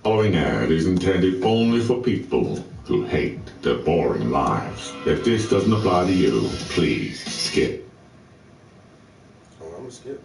Following ad is intended only for people who hate their boring lives. If this doesn't apply to you, please skip. Oh, I'm gonna skip.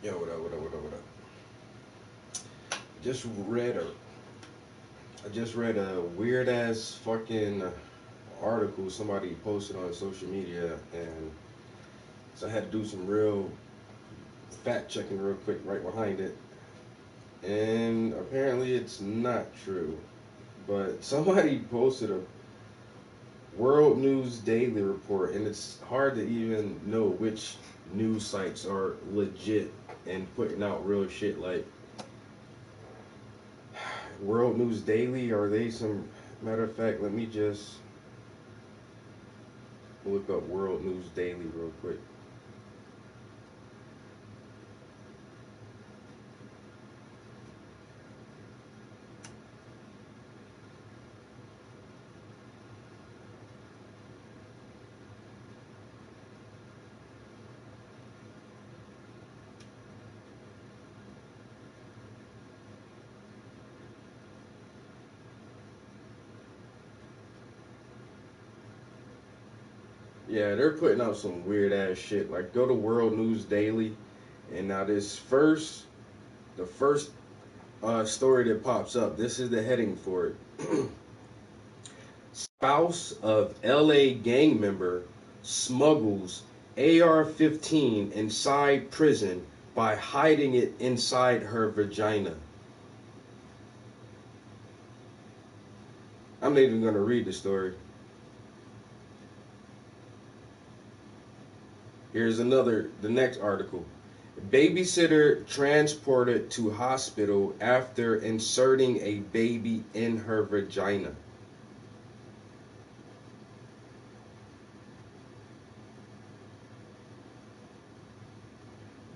Yo, what up, what up, what up, what up? Just read a, I just read a weird ass fucking article somebody posted on social media, and so I had to do some real fact checking real quick right behind it. And apparently it's not true. But somebody posted a World News Daily report, and it's hard to even know which news sites are legit and putting out real shit. Like World News Daily, are they some? Matter of fact, let me just look up World News Daily real quick. Yeah, they're putting out some weird ass shit. Like, go to World News Daily, and now the first story that pops up. This is the heading for it. Spouse of LA gang member smuggles AR-15 inside prison by hiding it inside her vagina. I'm not even going to read the story. Here's the next article. Babysitter transported to hospital after inserting a baby in her vagina.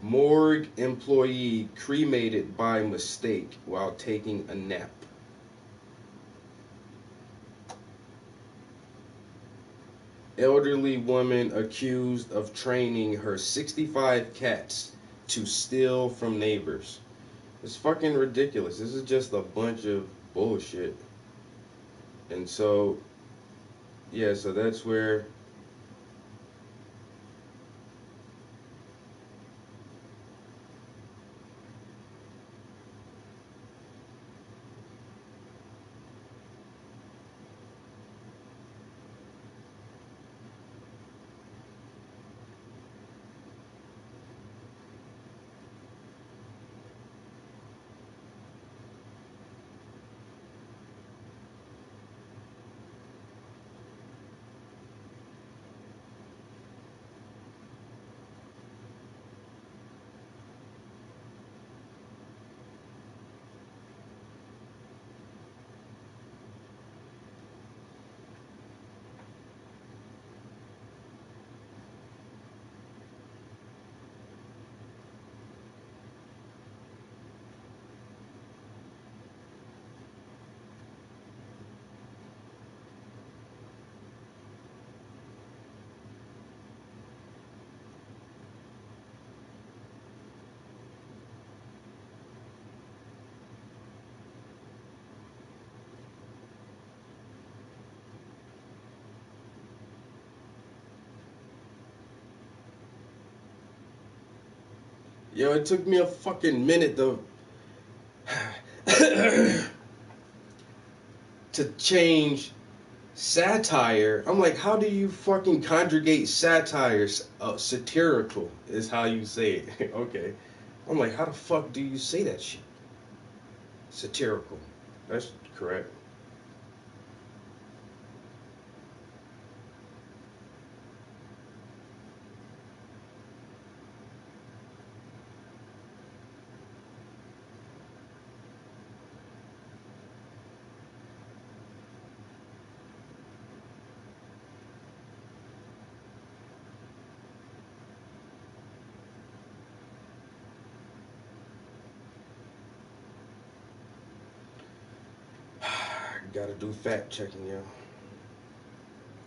Morgue employee cremated by mistake while taking a nap. Elderly woman accused of training her 65 cats to steal from neighbors. It's fucking ridiculous. This is just a bunch of bullshit. And so, yeah, so that's where. Yo, it took me a fucking minute to to change satire. I'm like, how do you fucking conjugate satire? Satirical is how you say it. Okay. I'm like, how the fuck do you say that shit? Satirical. That's correct. Gotta do fact checking, yo.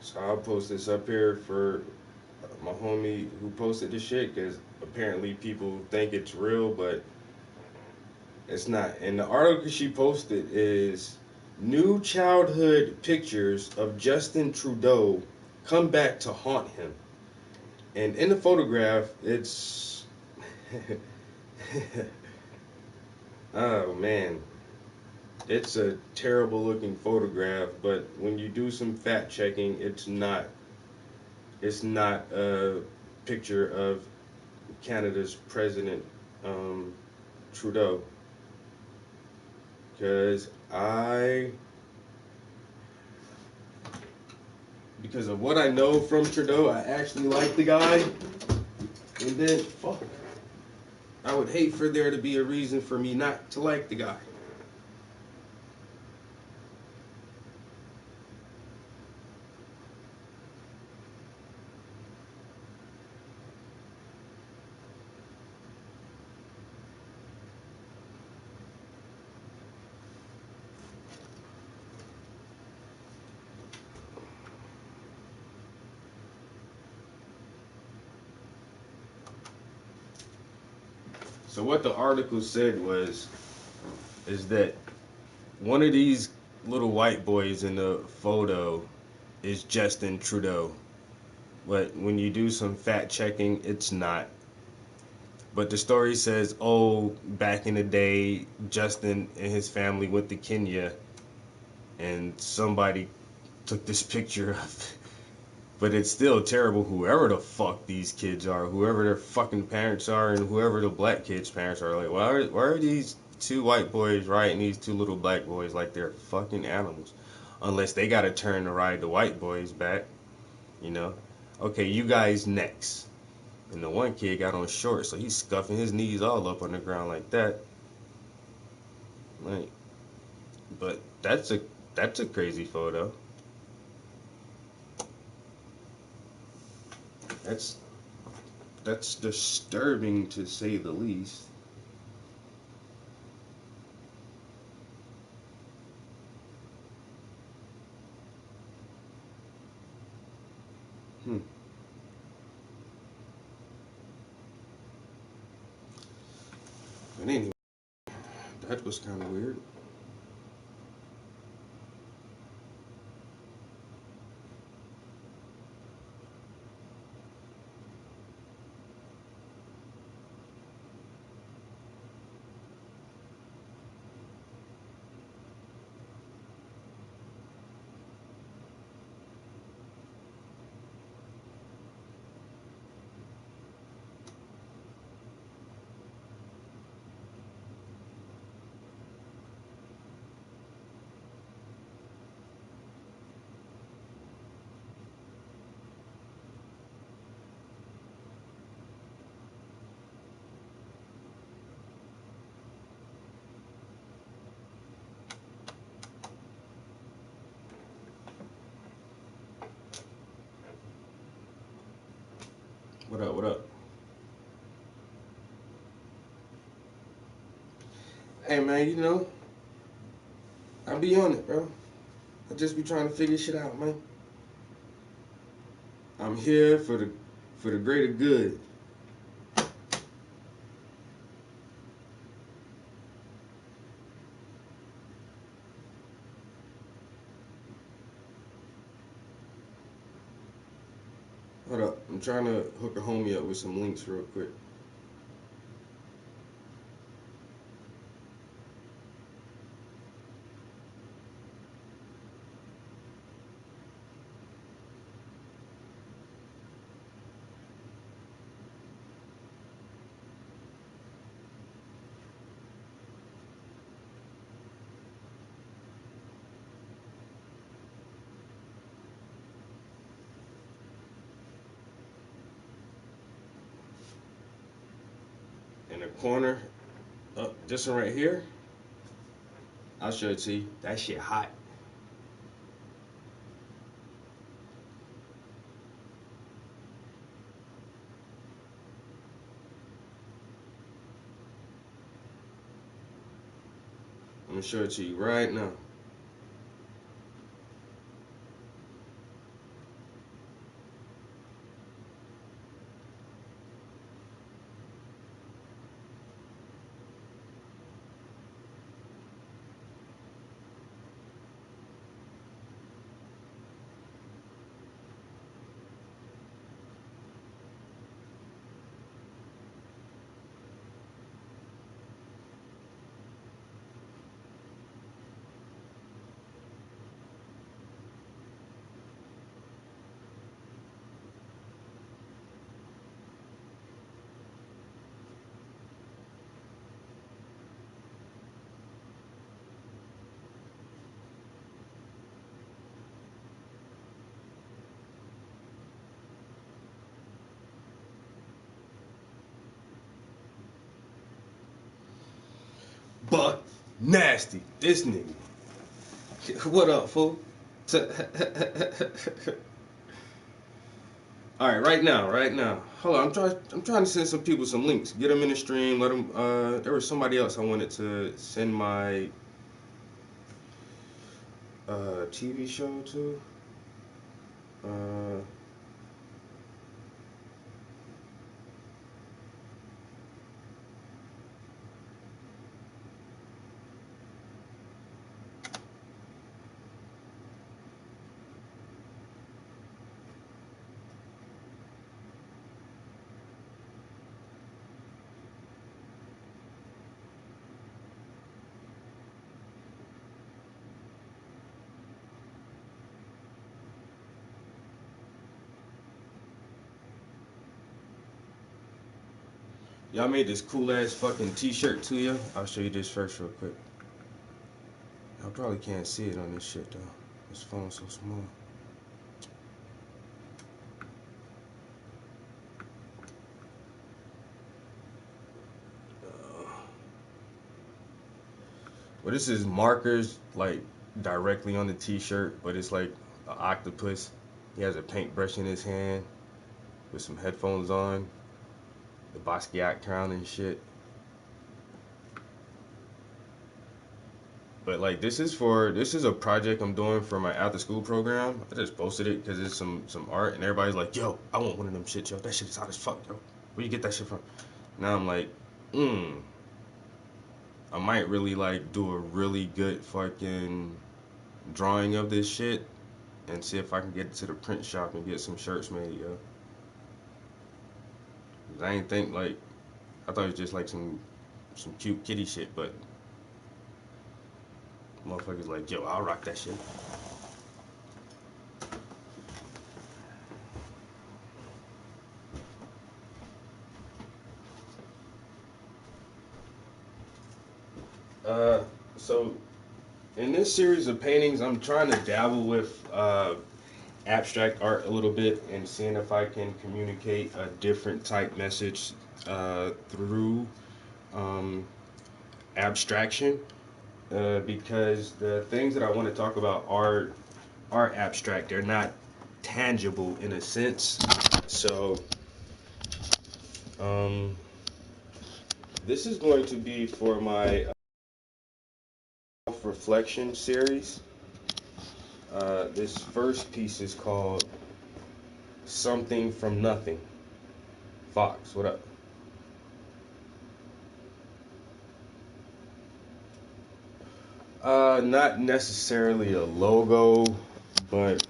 So I'll post this up here for my homie who posted this shit, because apparently people think it's real, but it's not. And the article she posted is new childhood pictures of Justin Trudeau come back to haunt him. And in the photograph, it's Oh man, it's a terrible looking photograph. But when you do some fact checking, it's not. It's not a picture of Canada's president, um, Trudeau. Because because of what I know from Trudeau, I actually like the guy. And then, fuck, I would hate for there to be a reason for me not to like the guy. So what the article said is that one of these little white boys in the photo is Justin Trudeau. But when you do some fact checking, it's not. But the story says, oh, back in the day, Justin and his family went to Kenya and somebody took this picture of. But it's still terrible, whoever the fuck these kids are, whoever their fucking parents are, and whoever the black kids' parents are. Like, why are these two white boys riding these two little black boys like they're fucking animals? Unless they gotta turn to ride the white boys back, you know? Okay, you guys next. And the one kid got on shorts, so he's scuffing his knees all up on the ground like that. Like, but that's a crazy photo. That's that's disturbing to say the least. Hmm. But anyway, that was kind of weird. What up? What up? Hey man, I be on it, bro. I just be trying to figure shit out, man. I'm here for the greater good. Hold up, I'm trying to hook a homie up with some links real quick. In the corner, up this one right here. I'll show it to you. That shit hot. I'm gonna show it to you right now. Nasty. This nigga. What up, fool? All right, right now. Hold on, I'm trying to send some people some links. Get them in the stream. Let them. There was somebody else I wanted to send my TV show to. Uh, Y'all made this cool ass fucking T-shirt to you. I'll show you this first real quick. I probably can't see it on this shit though. This phone's so small. Well, this is markers like directly on the T-shirt, but it's like an octopus. He has a paintbrush in his hand with some headphones on, the Basquiat crown and shit. But like this is a project I'm doing for my after school program. I just posted it because it's some art and everybody's like, yo, I want one of them shit, yo. That shit is hot as fuck, yo. Where you get that shit from? Now I'm like, I might really like do a really good fucking drawing of this shit and see if I can get it to the print shop and get some shirts made, yo. 'Cause I ain't think like I thought it was just like some cute kitty shit, but motherfuckers like, yo, I'll rock that shit. So in this series of paintings, I'm trying to dabble with abstract art a little bit and seeing if I can communicate a different type message through abstraction. Because the things that I want to talk about are abstract. They're not tangible in a sense. So this is going to be for my reflection series. This first piece is called Something from Nothing. Fox, what up? Not necessarily a logo, but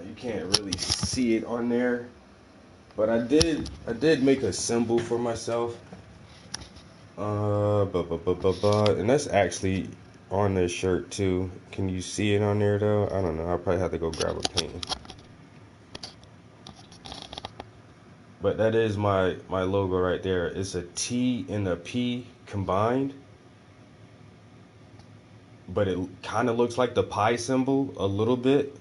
you can't really see it on there. But I did make a symbol for myself. And that's actually on this shirt too. Can you see it on there though? I don't know. I'll probably have to go grab a pen. But that is my logo right there. It's a T and a P combined. But it kind of looks like the pi symbol a little bit.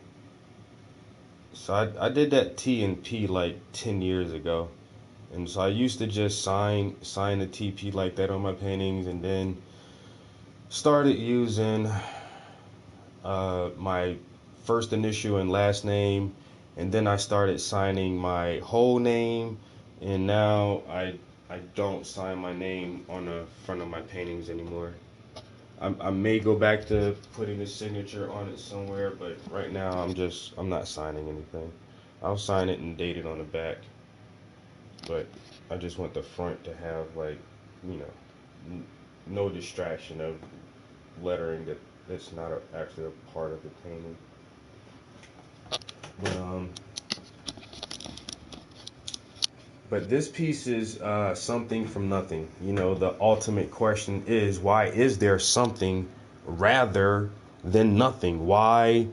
So I did that T and P like 10 years ago. And so I used to just sign the TP like that on my paintings, and then started using my first initial and last name, and then I started signing my whole name, and now I don't sign my name on the front of my paintings anymore. I may go back to putting a signature on it somewhere, but right now I'm not signing anything. I'll sign it and date it on the back. But I just want the front to have like, no distraction of lettering that's not actually a part of the painting. But this piece is something from nothing. The ultimate question is, why is there something rather than nothing? Why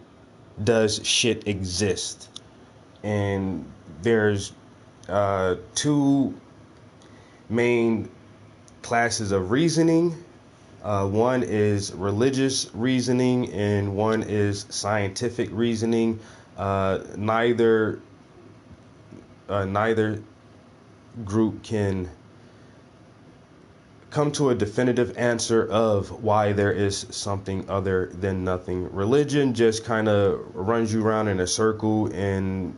does shit exist? And there's two main classes of reasoning. One is religious reasoning and one is scientific reasoning. Neither group can come to a definitive answer of why there is something other than nothing. Religion just kind of runs you around in a circle and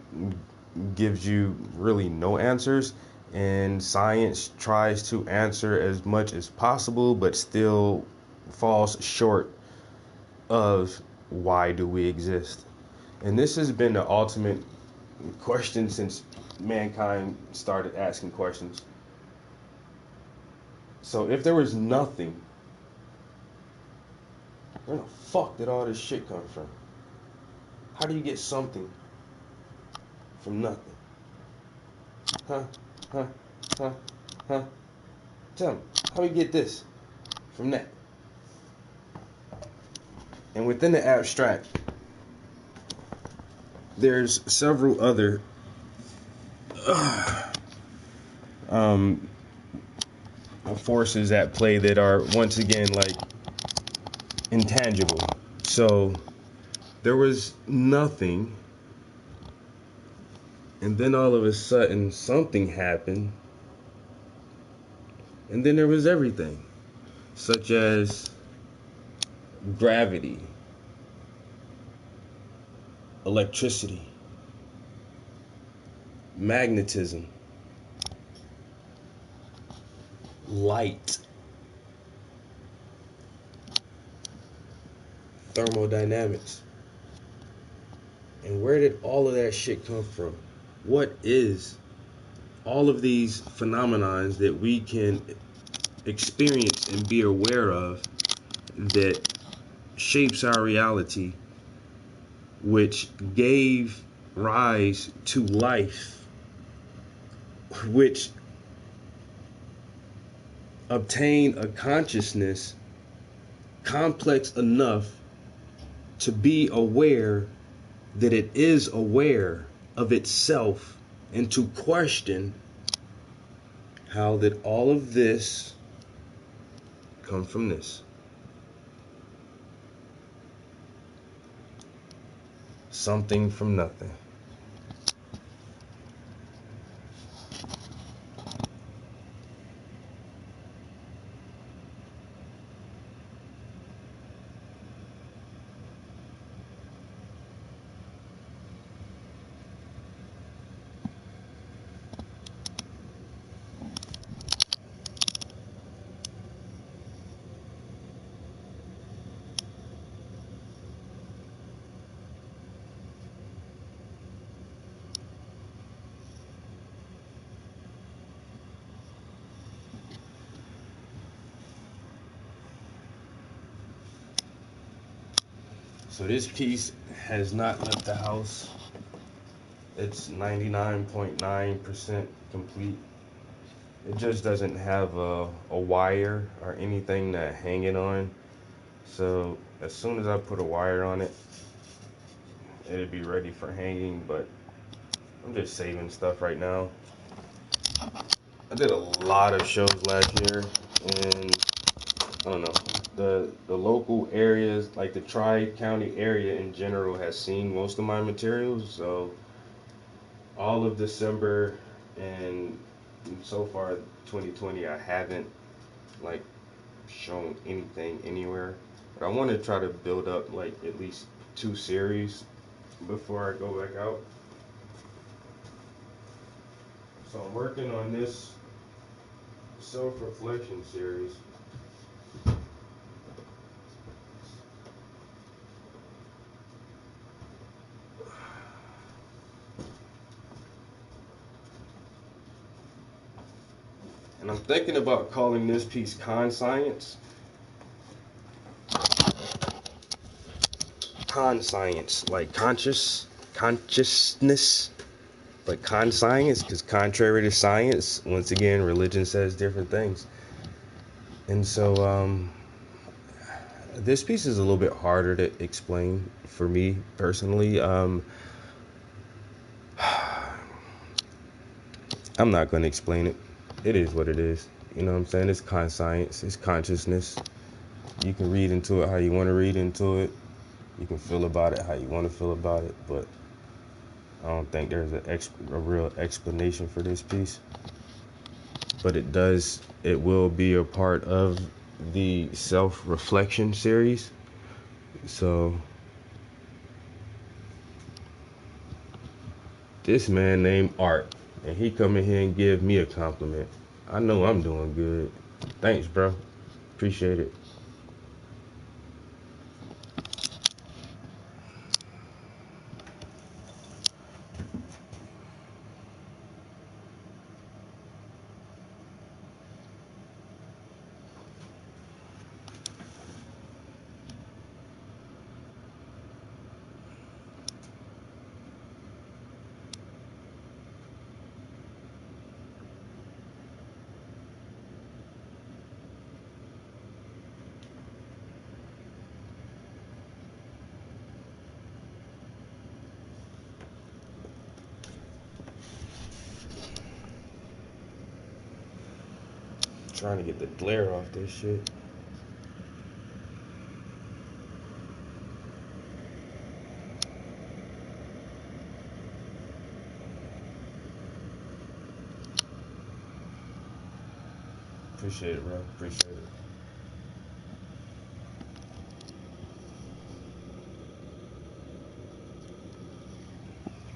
gives you really no answers, and science tries to answer as much as possible but still falls short of why do we exist. And this has been the ultimate question since mankind started asking questions. So if there was nothing, where the fuck did all this shit come from? How do you get something from nothing? Huh? Huh? Huh? Huh? Tell me, how do you get this from that? And within the abstract, there's several other forces at play that are once again like intangible. So there was nothing, and then all of a sudden something happened, and then there was everything, such as gravity, electricity, magnetism, light, thermodynamics. And where did all of that shit come from? What is all of these phenomenons that we can experience and be aware of that shapes our reality, which gave rise to life, which obtained a consciousness complex enough to be aware that it is aware of itself, and to question how did all of this come from this? Something from nothing. So this piece has not left the house. It's 99.9% complete. It just doesn't have a wire or anything to hang it on. So as soon as I put a wire on it, it'll be ready for hanging, but I'm just saving stuff right now. I did a lot of shows last year, and I don't know, the local areas, like the Tri-County area in general, has seen most of my materials. So all of December and so far 2020, I haven't like shown anything anywhere. But I want to try to build up like at least 2 series before I go back out. So I'm working on this self-reflection series. And I'm thinking about calling this piece Conscience. Conscience, like consciousness, but conscience, because contrary to science, once again, religion says different things. And so, this piece is a little bit harder to explain for me personally. I'm not going to explain it. It is what it is. You know what I'm saying? It's conscience, it's consciousness. You can read into it how you want to read into it. You can feel about it how you want to feel about it, but I don't think there's a real explanation for this piece. but it will be a part of the self-reflection series. So this man named Art, and he come in here and give me a compliment. I know I'm doing good. Thanks, bro. Appreciate it. Trying to get the glare off this shit. Appreciate it, bro. Appreciate it.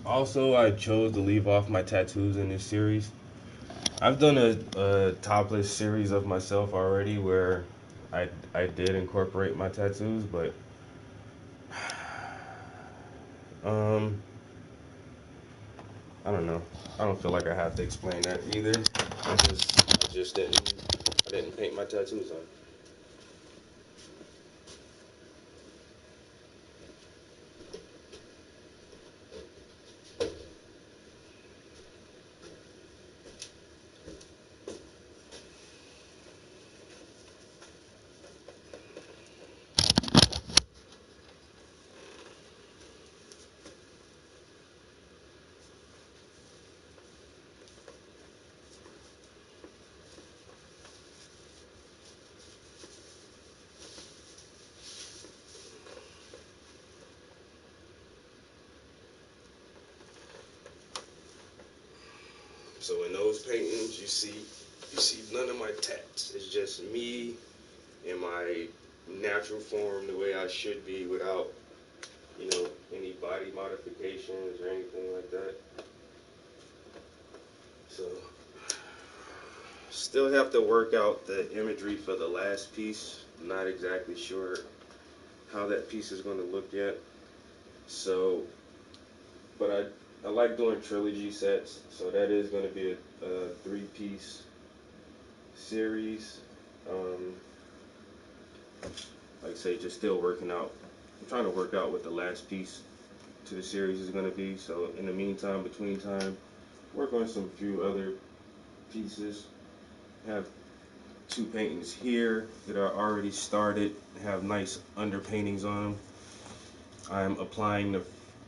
Also, I chose to leave off my tattoos in this series. I've done a topless series of myself already where I did incorporate my tattoos, but um I don't know. I don't feel like I have to explain that either. I didn't paint my tattoos on. So in those paintings, you see none of my tats. It's just me in my natural form, the way I should be, without any body modifications or anything like that. So still have to work out the imagery for the last piece. Not exactly sure how that piece is going to look yet. So, but I like doing trilogy sets. So that is going to be a 3-piece series. Like I say, just still working out. I'm trying to work out what the last piece to the series is going to be. So in the meantime, between time, work on some few other pieces. Have 2 paintings here that are already started. Have nice underpaintings on them. I'm applying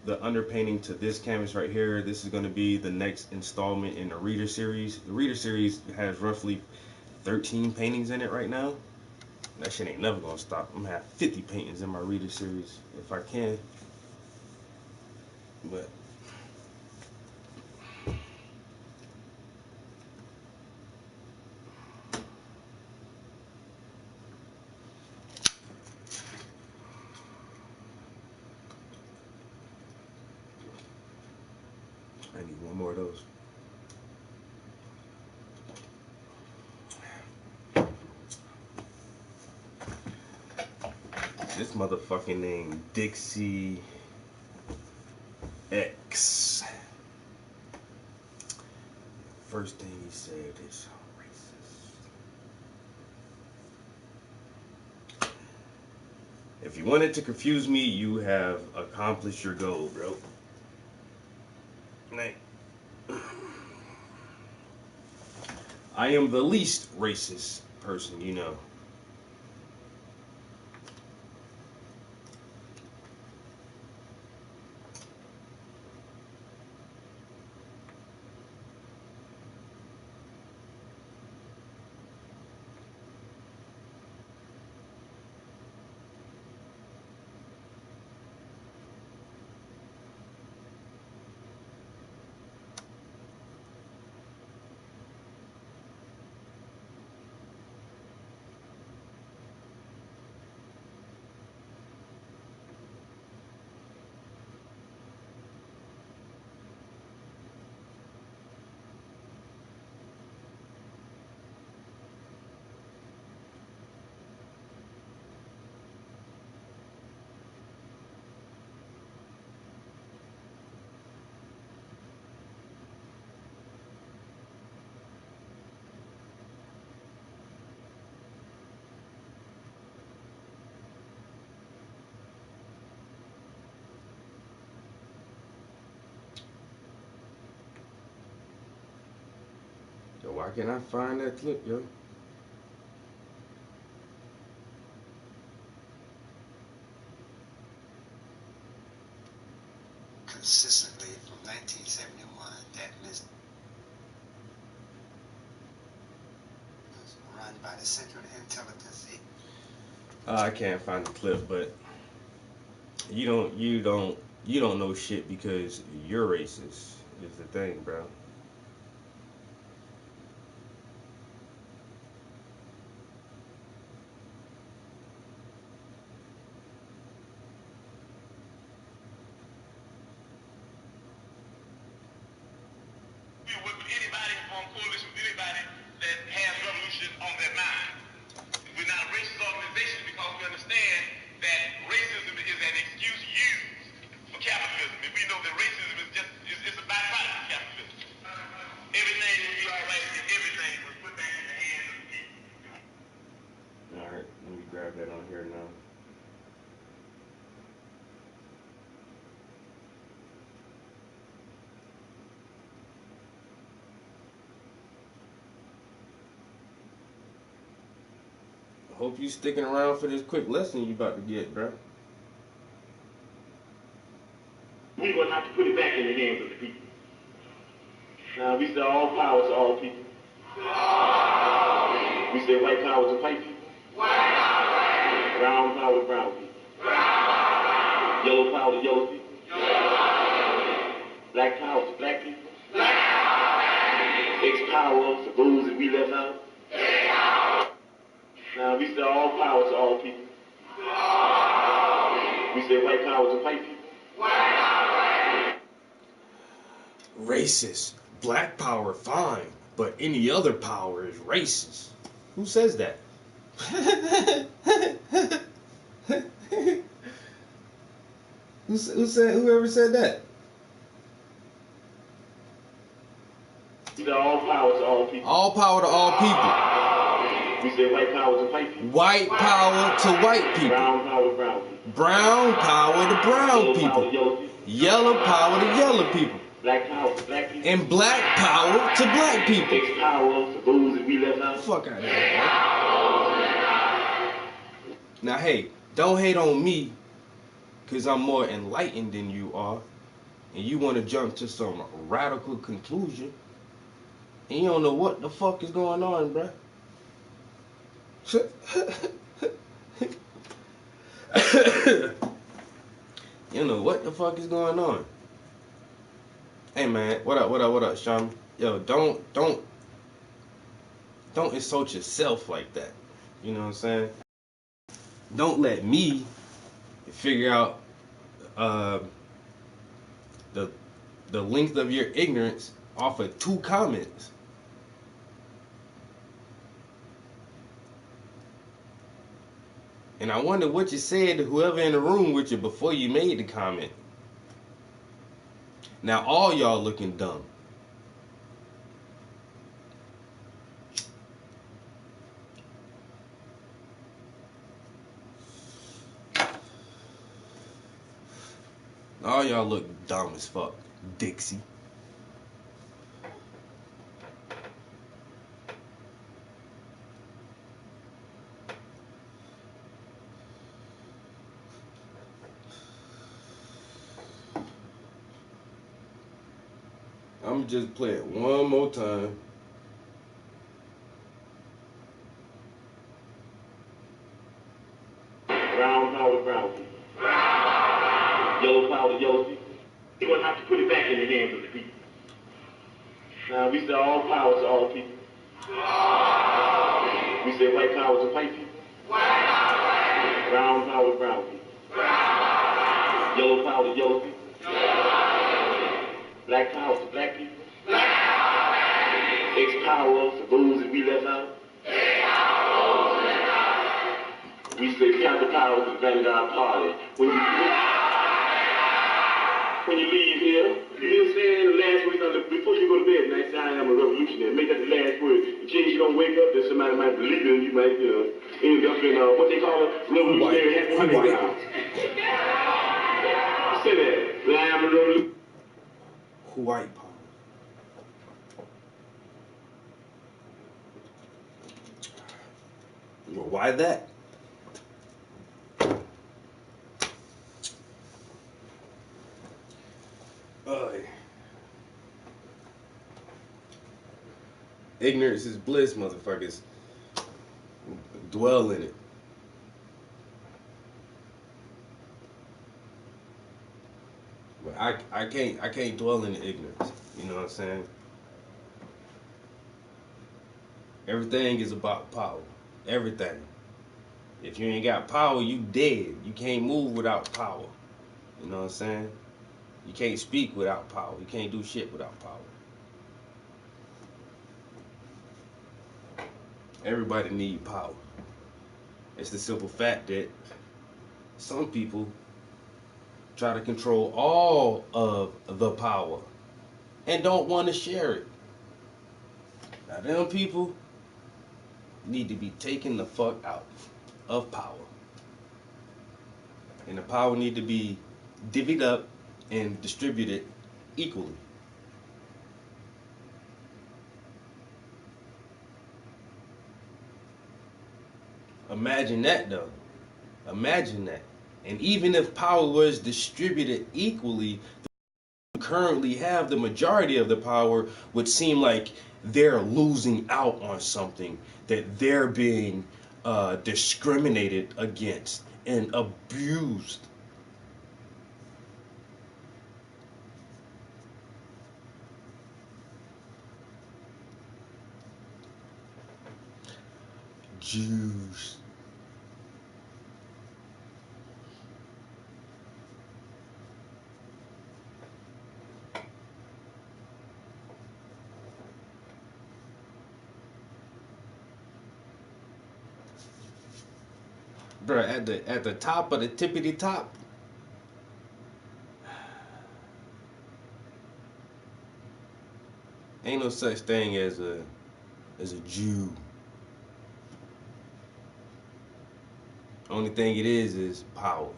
the underpainting to this canvas right here. This is going to be the next installment in the Reader series. The Reader series has roughly 13 paintings in it right now. That shit ain't never gonna stop. I'm gonna have 50 paintings in my Reader series if I can. But I need one more of those. This motherfucking name, Dixie X. First thing he said is racist. If you wanted to confuse me, you have accomplished your goal, bro. I am the least racist person you know. why can't I find that clip, yo? Consistently from 1971, that missile was run by the Central Intelligence. I can't find the clip, but you don't know shit because you're racist. Is the thing, bro. With anybody from coalition, with anybody that has revolution on their mind. We're not a racist organization because we understand that racism is an excuse used for capitalism. And we know that racism is just is a byproduct of capitalism. Everything will be all right if everything was put back in the hands of the people. All right, let me grab that on here now. I hope you sticking around for this quick lesson you about to get, bro. We're going to have to put it back in the hands of the people. Now, we say all power to all people. We say white power to white people. Brown power to brown people. Yellow power to yellow people. Black power to black people. X power to those that we left out. Now, we say all power to all people. We say white power to white people. Racist. Black power, fine, but any other power is racist. Who says that? Whoever said that? We say all power to all people. All power to all people. We say white power to white people. White power to white people. Brown power to brown people. Brown power to brown Yellow power to people. yellow people. Yellow power to yellow people. Black power to black people. And black power to black people. X power to those that we left out. Fuck out of here, bro. Now, hey, don't hate on me, because I'm more enlightened than you are, and you want to jump to some radical conclusion, and you don't know what the fuck is going on, bruh. You don't know what the fuck is going on. Hey man, what up, Sean? Yo, don't insult yourself like that. You know what I'm saying? Don't let me figure out the length of your ignorance off of 2 comments. And I wonder what you said to whoever in the room with you before you made the comment. Now all y'all looking dumb. All y'all look dumb as fuck. Dixie. I'm just play it one more time. Brown power to brown people. Yellow power to yellow people. We're going to have to put it back in the hands of the people. Now, we say all power to all people. We say white power to white people. Brown power to brown people. Yellow power to yellow people. Black power to black people. X power to those that we left out. We say count the power to the Vanguard Party. When you leave here, you saying the last word before you go to bed, night I am a revolutionary. Make that the last word. In case you don't wake up, then somebody might believe it and you might, end up in what they call a revolutionary happy honeymoon. Say that. I am a revolutionary. White power. Why that? Ignorance is bliss, motherfuckers. Dwell in it. But I can't dwell in the ignorance. You know what I'm saying? Everything is about power. Everything. If you ain't got power, you dead. You can't move without power. You know what I'm saying? You can't speak without power. You can't do shit without power. Everybody need power. It's the simple fact that some people try to control all of the power and don't want to share it. Now them people need to be taken the fuck out of power. And the power need to be divvied up and distributed equally. Imagine that though. Imagine that. And even if power was distributed equally, who currently have the majority of the power would seem like they're losing out on something, that they're being discriminated against and abused. Jews. Bruh, at the top of the tippity top, ain't no such thing as a Jew. Only thing it is power.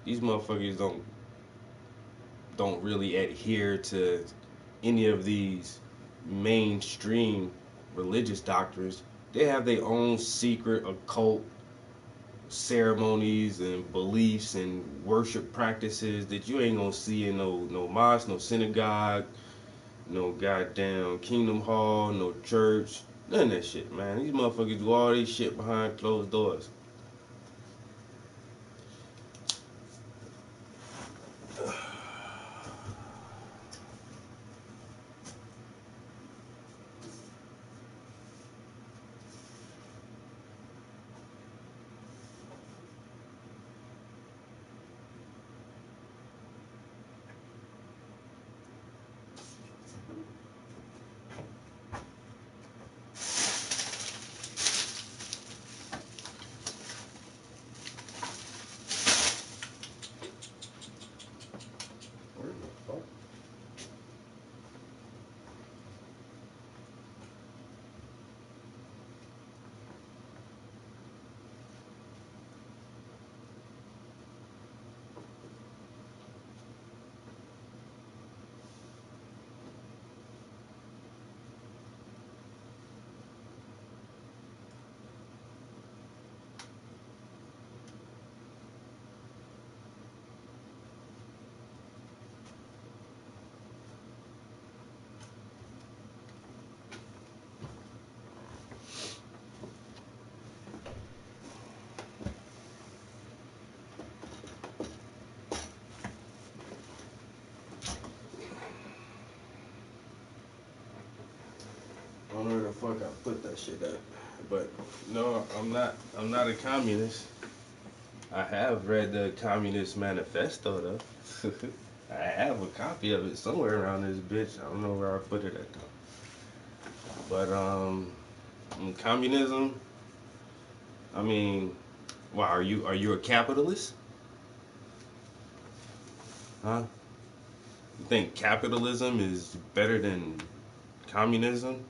These motherfuckers don't really adhere to any of these mainstream religious doctrines. They have their own secret occult ceremonies and beliefs and worship practices that you ain't gonna see in no mosque, no synagogue, no goddamn Kingdom Hall, no church, none of that shit, man. These motherfuckers do all this shit behind closed doors. I don't know where the fuck I put that shit at. But no, I'm not a communist. I have read the Communist Manifesto though. I have a copy of it somewhere around this bitch. I don't know where I put it at though. But communism, I mean, why are you a capitalist? Huh? You think capitalism is better than communism?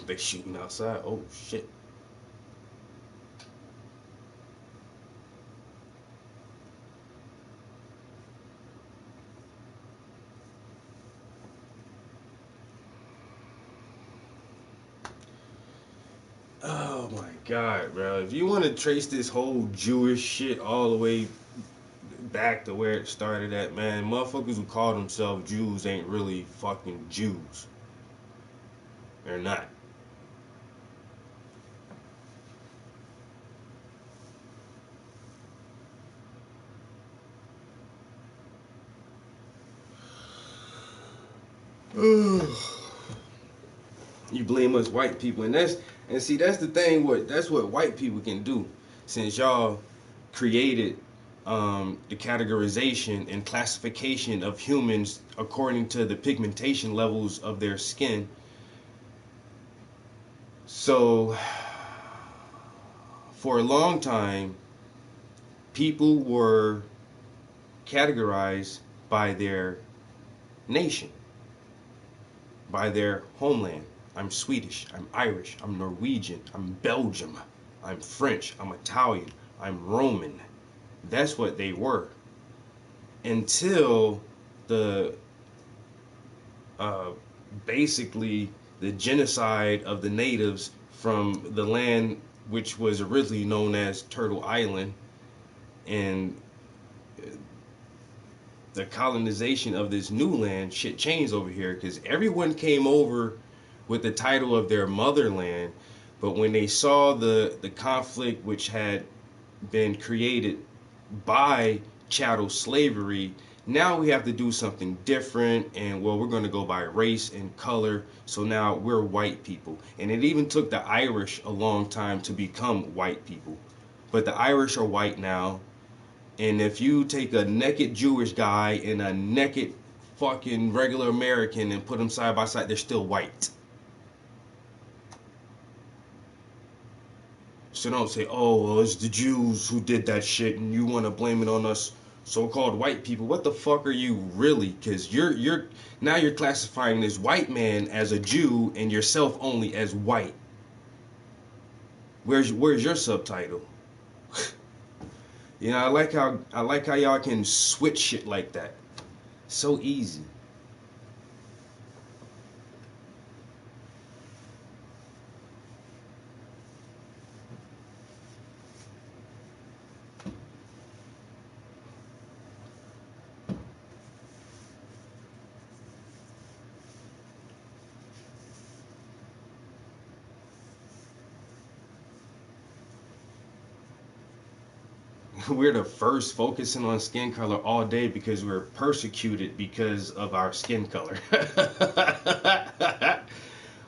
They shooting outside. Oh shit. my God, bro. If you want to trace this whole Jewish shit all the way back to where it started at, man, motherfuckers who call themselves Jews ain't really fucking Jews. They're not. You blame us white people, and that's the thing. That's what white people can do, since y'all created the categorization and classification of humans according to the pigmentation levels of their skin. So for a long time, people were categorized by their nation, by their homeland. I'm Swedish, I'm Irish, I'm Norwegian, I'm Belgium, I'm French, I'm Italian, I'm Roman. That's what they were. Until the basically the genocide of the natives from the land which was originally known as Turtle Island, and the colonization of this new land, shit changed over here, because everyone came over with the title of their motherland, but when they saw the conflict which had been created by chattel slavery, now we have to do something different, and well, we're going to go by race and color, so now we're white people. And it even took the Irish a long time to become white people, but the Irish are white now. And if you take a naked Jewish guy and a naked fucking regular American and put them side by side, they're still white. So don't say, oh, well, it's the Jews who did that shit and you want to blame it on us so-called white people. What the fuck are you really? Because you're now you're classifying this white man as a Jew and yourself only as white. Where's your subtitle? You know, I like how y'all can switch shit like that. So easy. We're the first focusing on skin color all day because we're persecuted because of our skin color.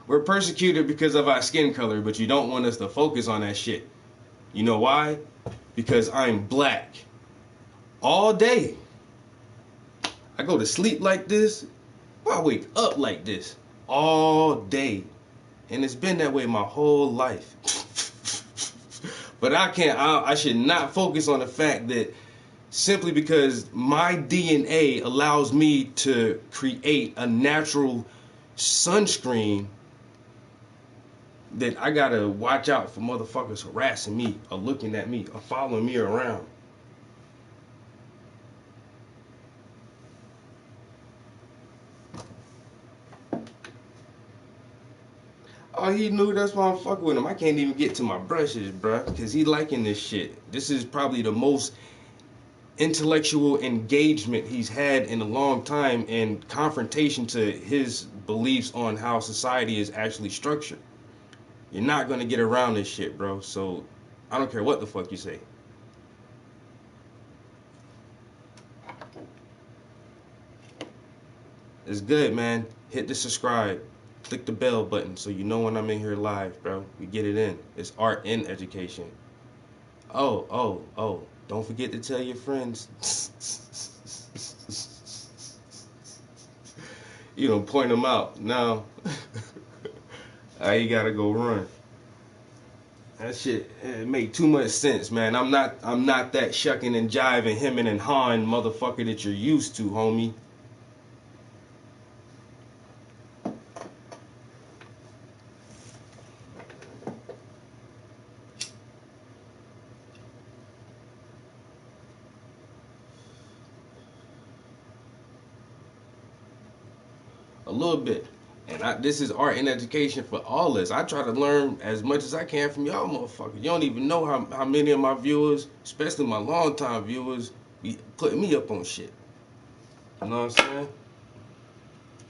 We're persecuted because of our skin color, but you don't want us to focus on that shit. You know why? Because I'm black. All day. I go to sleep like this. I wake up like this. All day. And it's been that way my whole life. But I should not focus on the fact that simply because my DNA allows me to create a natural sunscreen, that I gotta watch out for motherfuckers harassing me or looking at me or following me around. Oh, he knew, that's why I'm fucking with him. I can't even get to my brushes, bruh, because he liking this shit. This is probably the most intellectual engagement he's had in a long time in confrontation to his beliefs on how society is actually structured. You're not going to get around this shit, bro. So I don't care what the fuck you say. It's good, man. Hit the subscribe. Click the bell button so you know when I'm in here live, bro. We get it in. It's art and education. Oh. Don't forget to tell your friends. You don't point them out. No. You gotta go run. That shit, it make too much sense, man. I'm not that shucking and jiving, hemming and hawing motherfucker that you're used to, homie. A little bit. And this is art and education for all this. I try to learn as much as I can from y'all motherfuckers. You don't even know how many of my viewers, especially my longtime viewers, be putting me up on shit. You know what I'm saying?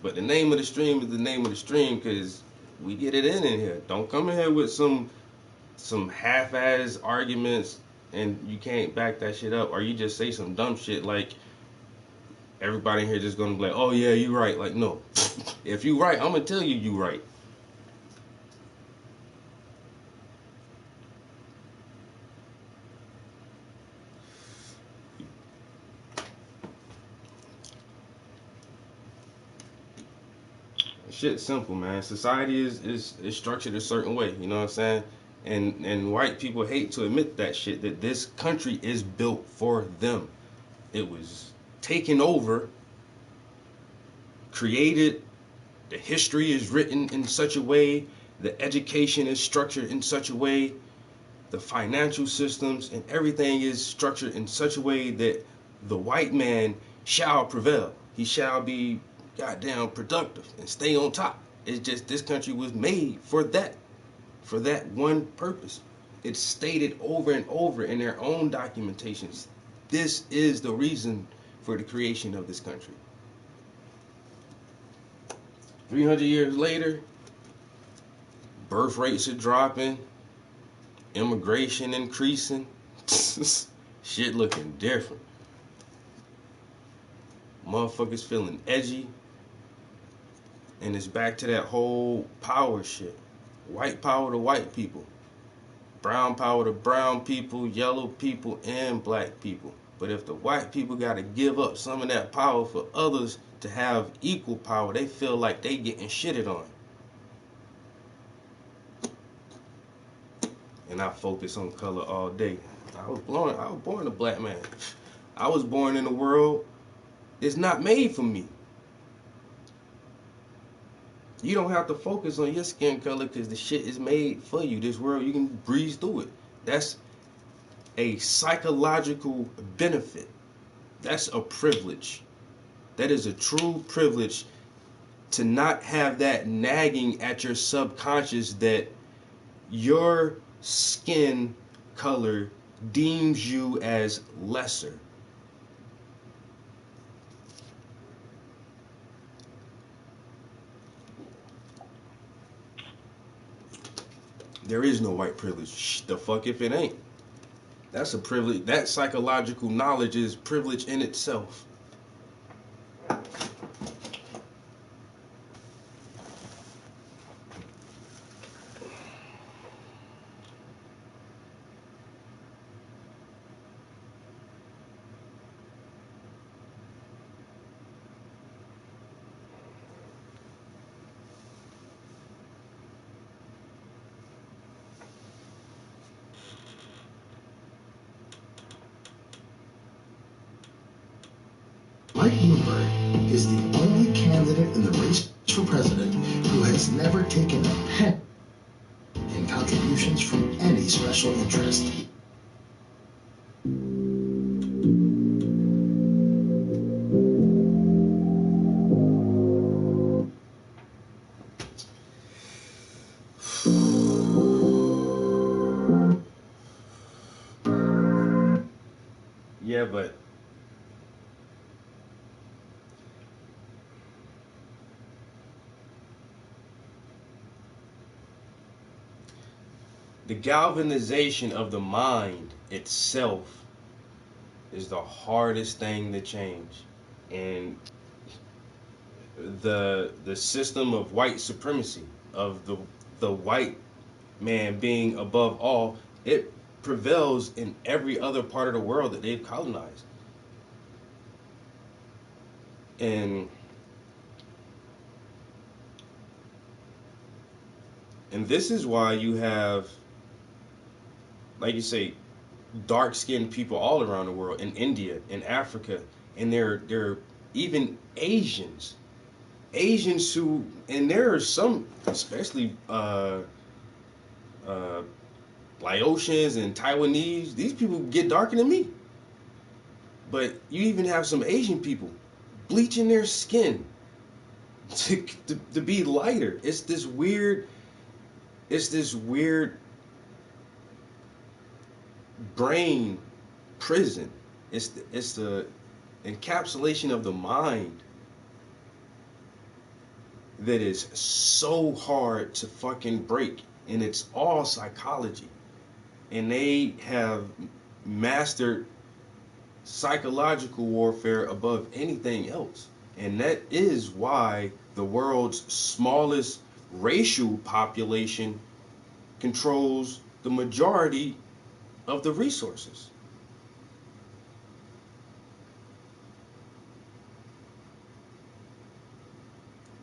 But the name of the stream is the name of the stream because we get it in here. Don't come in here with some half-ass arguments and you can't back that shit up, or you just say some dumb shit like everybody in here just gonna be like, oh yeah, you right. Like, no. If you right, I'm gonna tell you right. Shit's simple, man. Society is structured a certain way, you know what I'm saying? And white people hate to admit that shit, that this country is built for them. It was taken over, created, the history is written in such a way, the education is structured in such a way, the financial systems and everything is structured in such a way that the white man shall prevail. He shall be goddamn productive and stay on top. It's just this country was made for that one purpose. It's stated over and over in their own documentations. This is the reason for the creation of this country. 300 years later, birth rates are dropping, immigration increasing, shit looking different. Motherfuckers feeling edgy, and it's back to that whole power shit. White power to white people, brown power to brown people, yellow people, and black people. But if the white people gotta give up some of that power for others to have equal power, they feel like they getting shitted on. And I focus on color all day. I was born a black man. I was born in a world that's not made for me. You don't have to focus on your skin color because the shit is made for you. This world, you can breeze through it. That's a psychological benefit. That's a privilege. That is a true privilege to not have that nagging at your subconscious that your skin color deems you as lesser. There is no white privilege. The fuck if it ain't. That's a privilege. That psychological knowledge is privilege in itself. Mike Bloomberg is the only candidate in the race for president who has never taken a penny in contributions from any special interest. Yeah, but the galvanization of the mind itself is the hardest thing to change. And the system of white supremacy, of the white man being above all, it prevails in every other part of the world that they've colonized. And this is why you have, like you say, dark-skinned people all around the world, in India, in Africa, and they're even Asians who, and there are some, especially Laotians and Taiwanese, these people get darker than me. But you even have some Asian people bleaching their skin to be lighter. It's this weird brain prison. It's the encapsulation of the mind that is so hard to fucking break, and it's all psychology, and they have mastered psychological warfare above anything else, and that is why the world's smallest racial population controls the majority of the resources.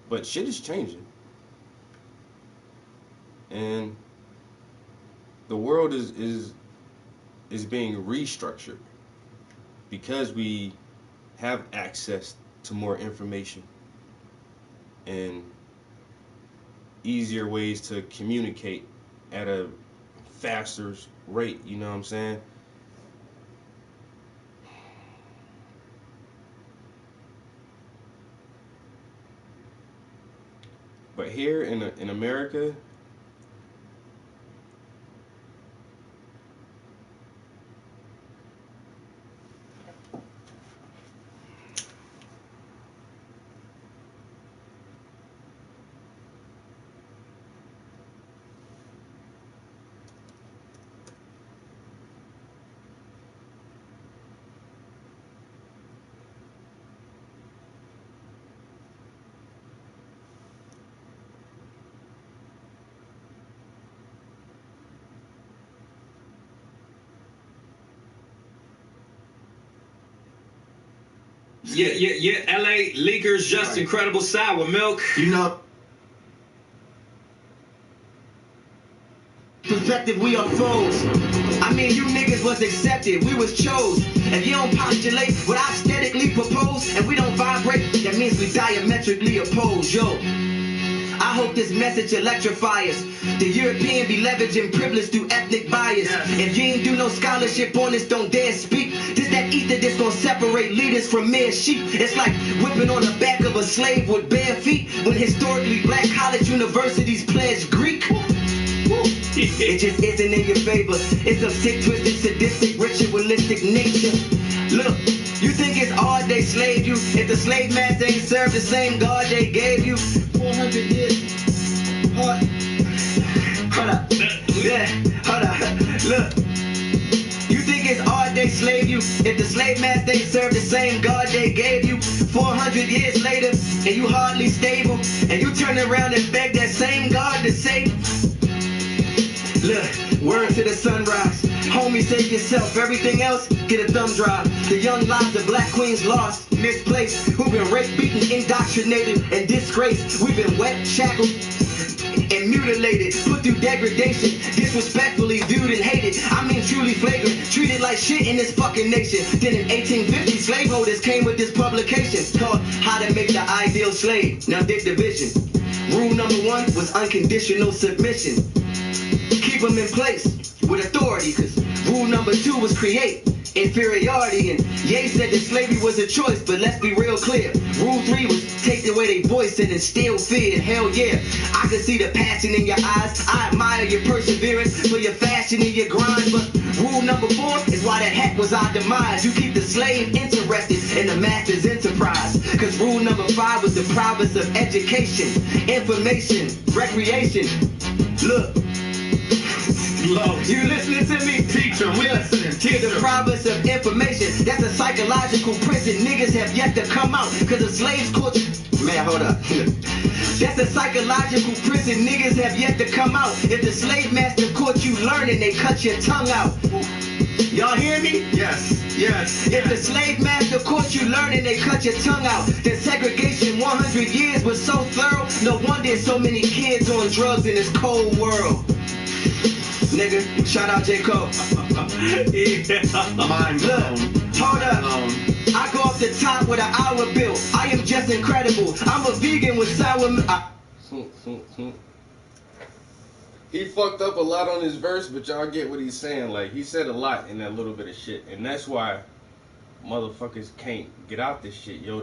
But shit is changing, and the world is being restructured because we have access to more information and easier ways to communicate at a faster rate, you know what I'm saying? But here in America, Yeah, LA Leakers, just incredible sour milk. You know, perspective, we are foes. I mean, you niggas was accepted, we was chose. If you don't postulate what I aesthetically propose, and we don't vibrate, that means we diametrically oppose. Yo, I hope this message electrifies. The European be leveraging privilege through ethnic bias. If you ain't do no scholarship on this, don't dare speak. This that ether that's gonna separate leaders from mere sheep. It's like whipping on the back of a slave with bare feet, when historically black college universities pledge Greek. It just isn't in your favor. It's some sick, twisted, sadistic, ritualistic nature. Look, you think it's odd they slaved you? If the slave master ain't served the same God they gave you, 400 years. Hold up. Yeah, hold up. Look. You think it's odd they slave you? If the slave master ain't served the same God they gave you, 400 years later, and you hardly stable, and you turn around and beg that same God to save. Look, word to the sunrise. Homie, save yourself. Everything else, get a thumb drive. The young lives of black queens lost, misplaced, who've been raped, beaten, indoctrinated, and disgraced. We've been wet, shackled, and mutilated, put through degradation, disrespectfully viewed and hated. I mean truly flagrant, treated like shit in this fucking nation. Then in 1850, slaveholders came with this publication called How to Make the Ideal Slave. Now dig the vision. Rule number 1 was unconditional submission. Keep them in place with authority, cause rule number 2 was create inferiority. And Ye said that slavery was a choice, but let's be real clear. Rule 3 was take away they voice and instill fear. And hell yeah, I can see the passion in your eyes. I admire your perseverance for your fashion and your grind. But rule number 4 is why that heck was our demise. You keep the slave interested in the master's enterprise. Cause rule number 5 was the prowess of education, information, recreation. Look, you listening to me? Teacher, we listening. Teacher. The prowess of information. That's a psychological prison. Niggas have yet to come out. Cause the slaves caught you. Man, hold up. That's a psychological prison. Niggas have yet to come out. If the slave master caught you learning, they cut your tongue out. Y'all hear me? Yes. If the slave master caught you learning, they cut your tongue out. The segregation 100 years was so thorough. No wonder so many kids on drugs in this cold world. Nigga, shout out J. Cole. Mind blown. Look, hold up. I go off the top with an hour bill. I am just incredible. I'm a vegan with sour milk. He fucked up a lot on his verse, but y'all get what he's saying. Like, he said a lot in that little bit of shit, and that's why motherfuckers can't get out this shit, yo.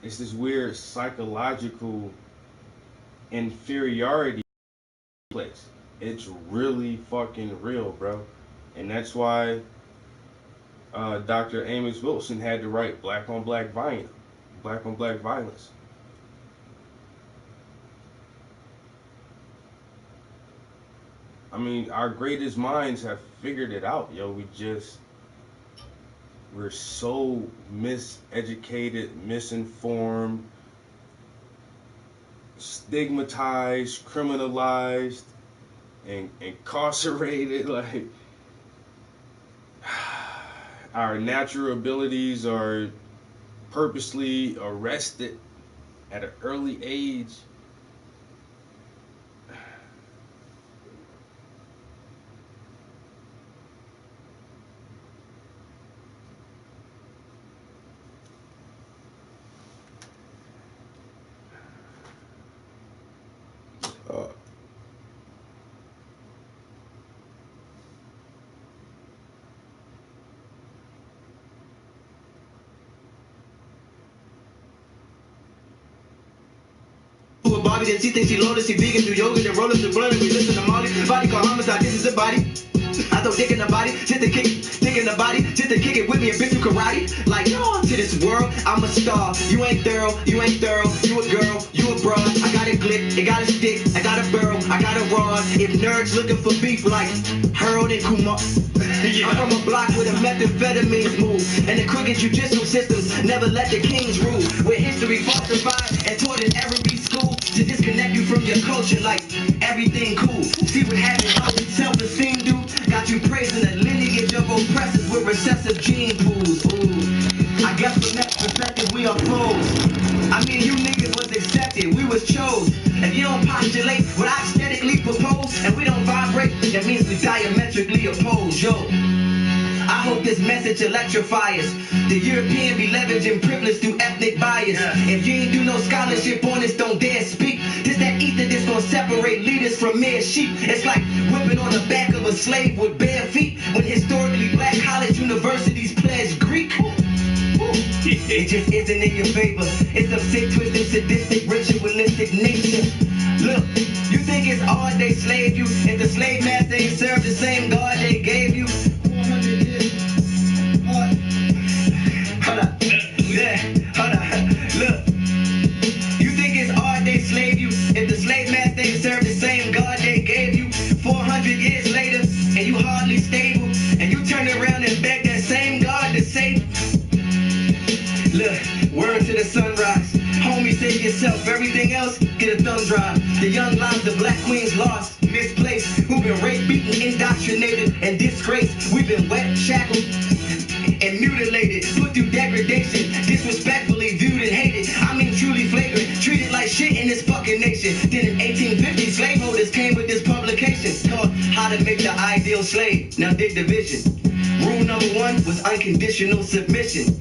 it's this weird psychological inferiority place. It's really fucking real, bro. And that's why Dr. Amos Wilson had to write Black on Black Violence. Black on Black Violence. I mean, our greatest minds have figured it out, yo. We're so miseducated, misinformed, stigmatized, criminalized, and incarcerated. Like, our natural abilities are purposely arrested at an early age. Bobby, then she thinks she loaded, she vegan, do yoga, then roll up the blunt, and we listen to Molly. Body called homicide, this is a body. I throw dick in the body, just to kick it, dick in the body, just to kick it with me and bitch do karate. Like, to this world, I'm a star. You ain't thorough, you ain't thorough. You a girl, you a broad. I got a glick, it got a stick, I got a burrow, I got a rod. If nerds looking for beef like Harold and Kumar. I'm from a block where the methamphetamines move, and the crooked judicial systems never let the kings rule. Where history falsified and taught in every school to disconnect you from your culture like everything cool. See what having self-esteem do? Got you praising the lineage of oppressors with recessive gene pools. Ooh, I guess from that perspective we are fools. I mean, you niggas was accepted, we was chose. If you don't postulate what I aesthetically propose, and we don't vibrate, that means we diametrically oppose. Yo, I hope this message electrifies. The European be leveraging privilege through ethnic bias. If you ain't do no scholarship on this, don't dare speak. This that ether that's gonna separate leaders from mere sheep. It's like whipping on the back of a slave with bare feet, when historically black college universities pledge Greek. It just isn't in your favor. It's some sick, twisted, sadistic, ritualistic nature. Look, you think it's odd they slaved you? If the slave master ain't served the same God they gave you? 400 years. Hold up. Yeah, hold up. Look, you think it's odd they slaved you? If the slave master ain't served the same God they gave you? 400 years later, and you hardly stable, and you turn around and beg that same God to save. Look, word to the sunrise. Homie, save yourself. Everything else, get a thumb drive. The young lives of black queens lost, misplaced, who've been raped, beaten, indoctrinated, and disgraced. We've been wet, shackled, and mutilated, put through degradation, disrespectfully viewed and hated. I mean truly flagrant, treated like shit in this fucking nation. Then in 1850, slaveholders came with this publication called How to Make the Ideal Slave. Now dig the vision. Rule number 1 was unconditional submission.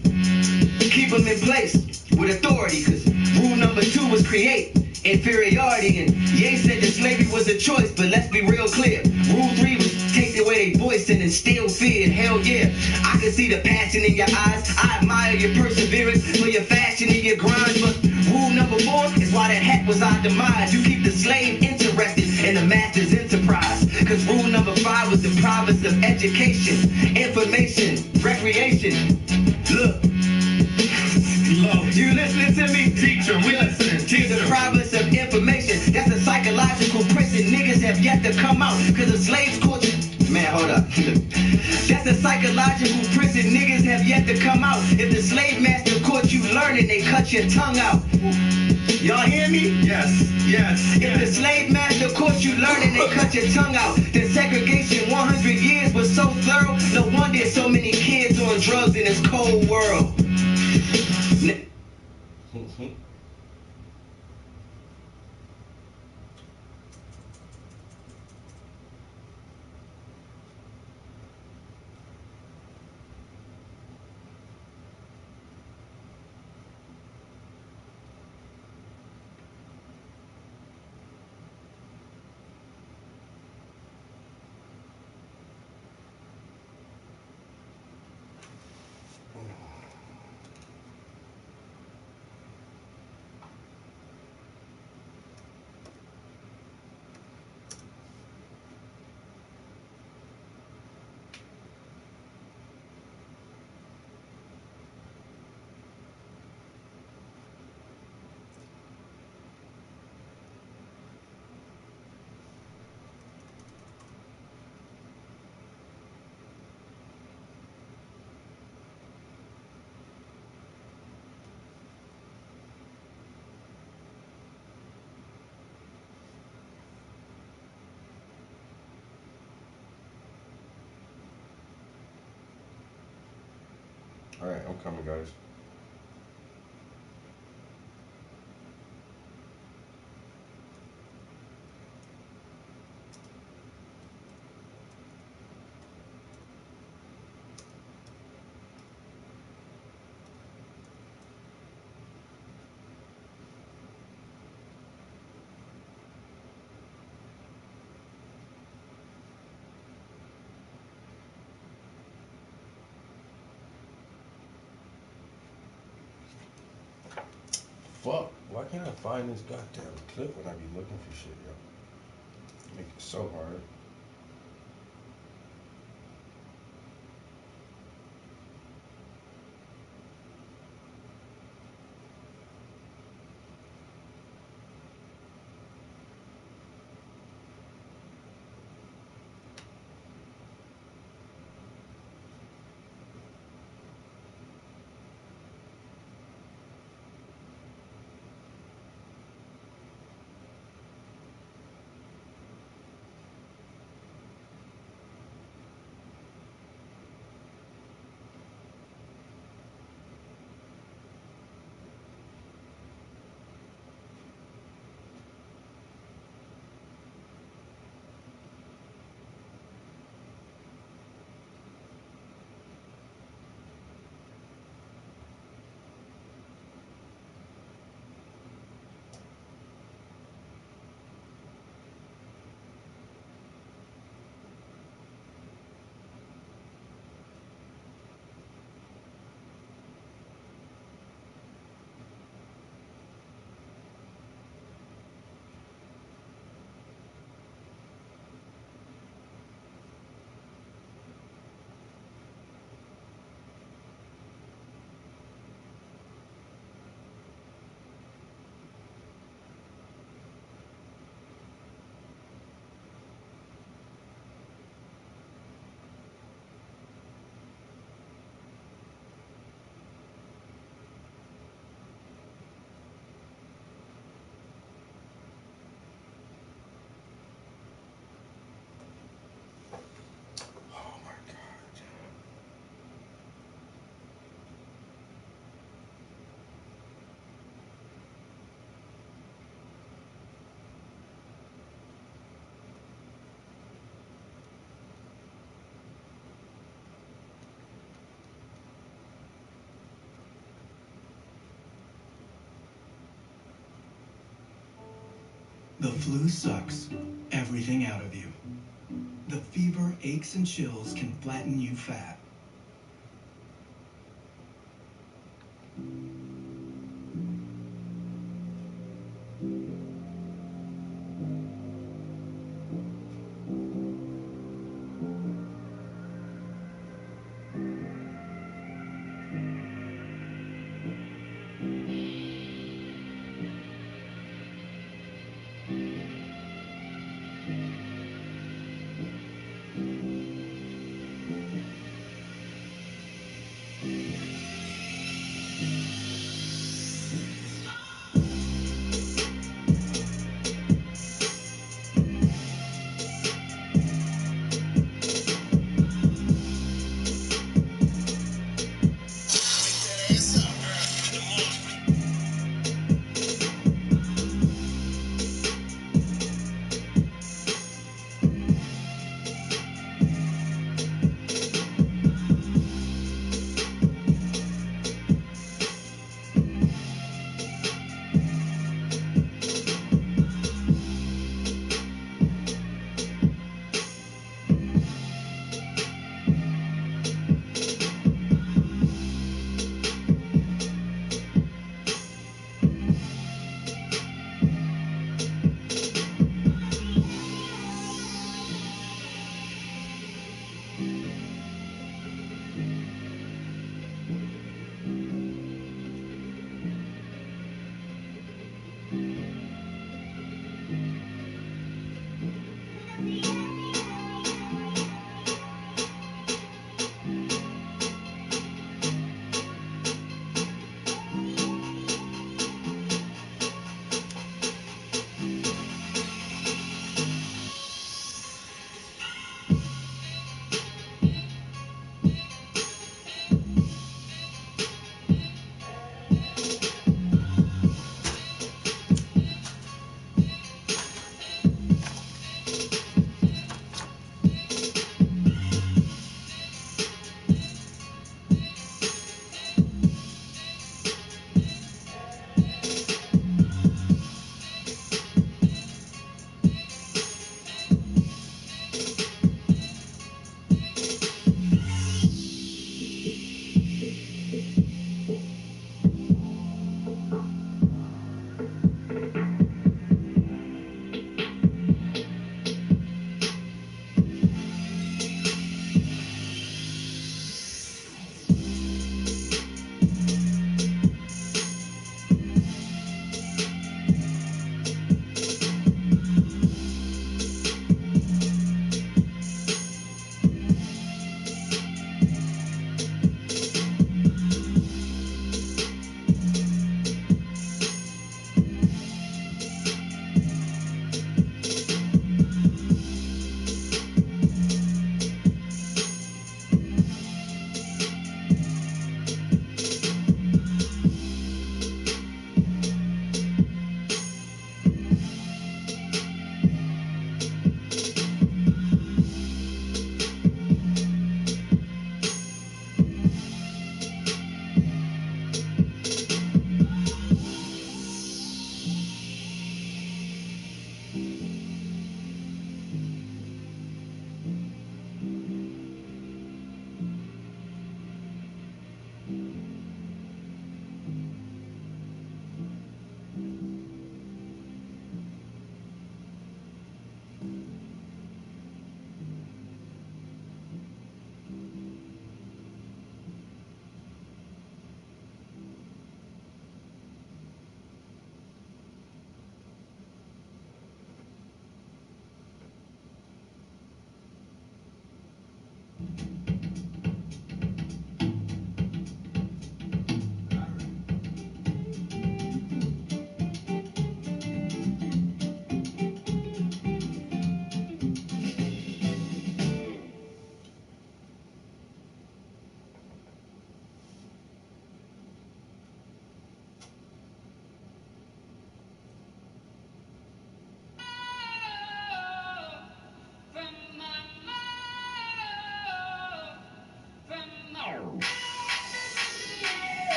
Keep them in place with authority, cause rule number 2 was create inferiority. And Ye said that slavery was a choice, but let's be real clear. Rule 3 was take away their voice and instill fear. Hell yeah, I can see the passion in your eyes. I admire your perseverance for your fashion and your grind. But rule number 4 is why that hat was our demise. You keep the slave interested in the master's enterprise. Cause rule number 5 was the province of education, information, recreation. Look, you listening to me? Teacher, we listening. Teacher. The province of information. That's a psychological prison niggas have yet to come out. Cause the slaves caught you. Man, hold up. That's a psychological prison niggas have yet to come out. If the slave master caught you learning, they cut your tongue out. Y'all hear me? Yes, yes. If the slave master caught you learning, they cut your tongue out. The segregation 100 years was so thorough. No wonder so many kids on drugs in this cold world. All right, I'm coming, guys. Fuck. Why can't I find this goddamn clip when I be looking for shit, yo? Make it so hard. Oh my god. The flu sucks everything out of you. The fever, aches, and chills can flatten you fat.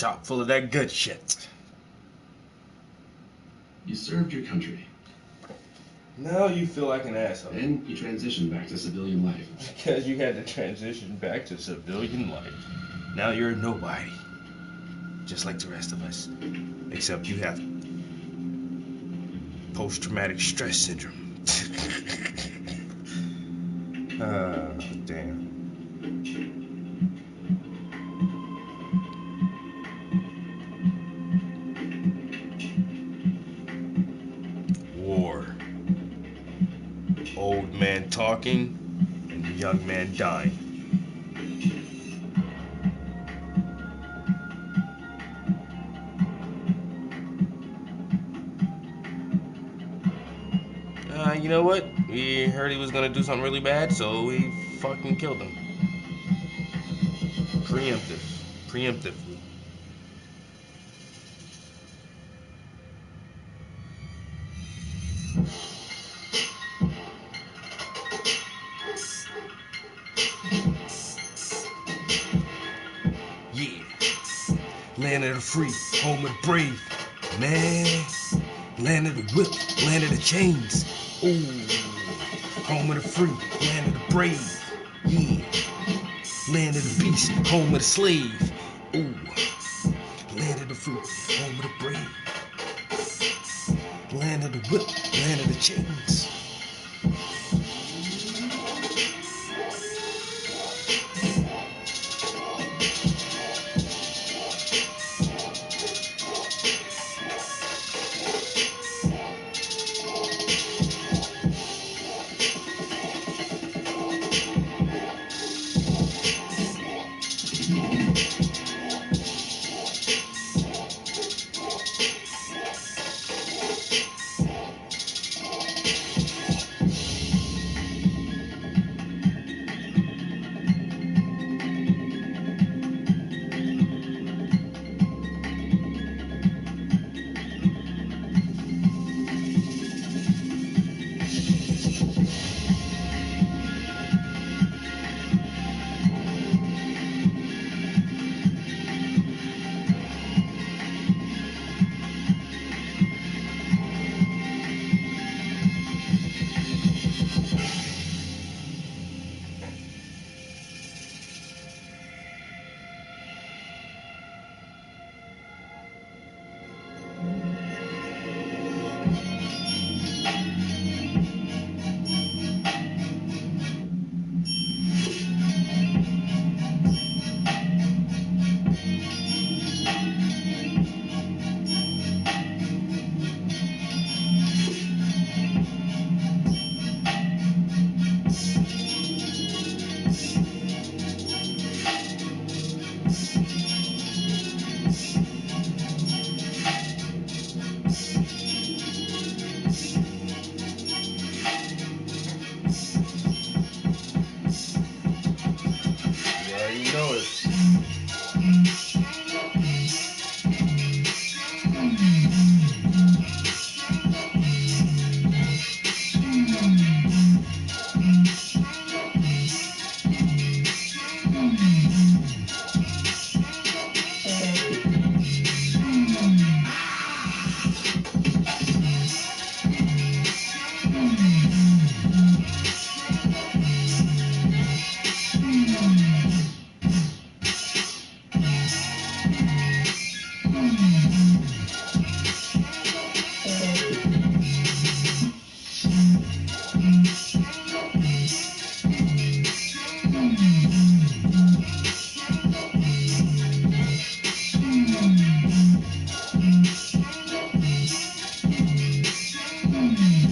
Chock full of that good shit. You served your country. Now you feel like an asshole. Then you transitioned back to civilian life. Because you had to transition back to civilian life. Now you're a nobody. Just like the rest of us. Except you have post-traumatic stress syndrome. Damn. War. Old man talking and young man dying. You know what? We heard he was gonna do something really bad, so we fucking killed him. Preemptively. Yeah. Land of the free, home of the brave. Man. Land of the whip, land of the chains. Ooh. Home of the free, land of the brave. Yeah. Land of the beast, home of the slave. Ooh. Land of the free, home of the brave. Land of the whip, land of the chains.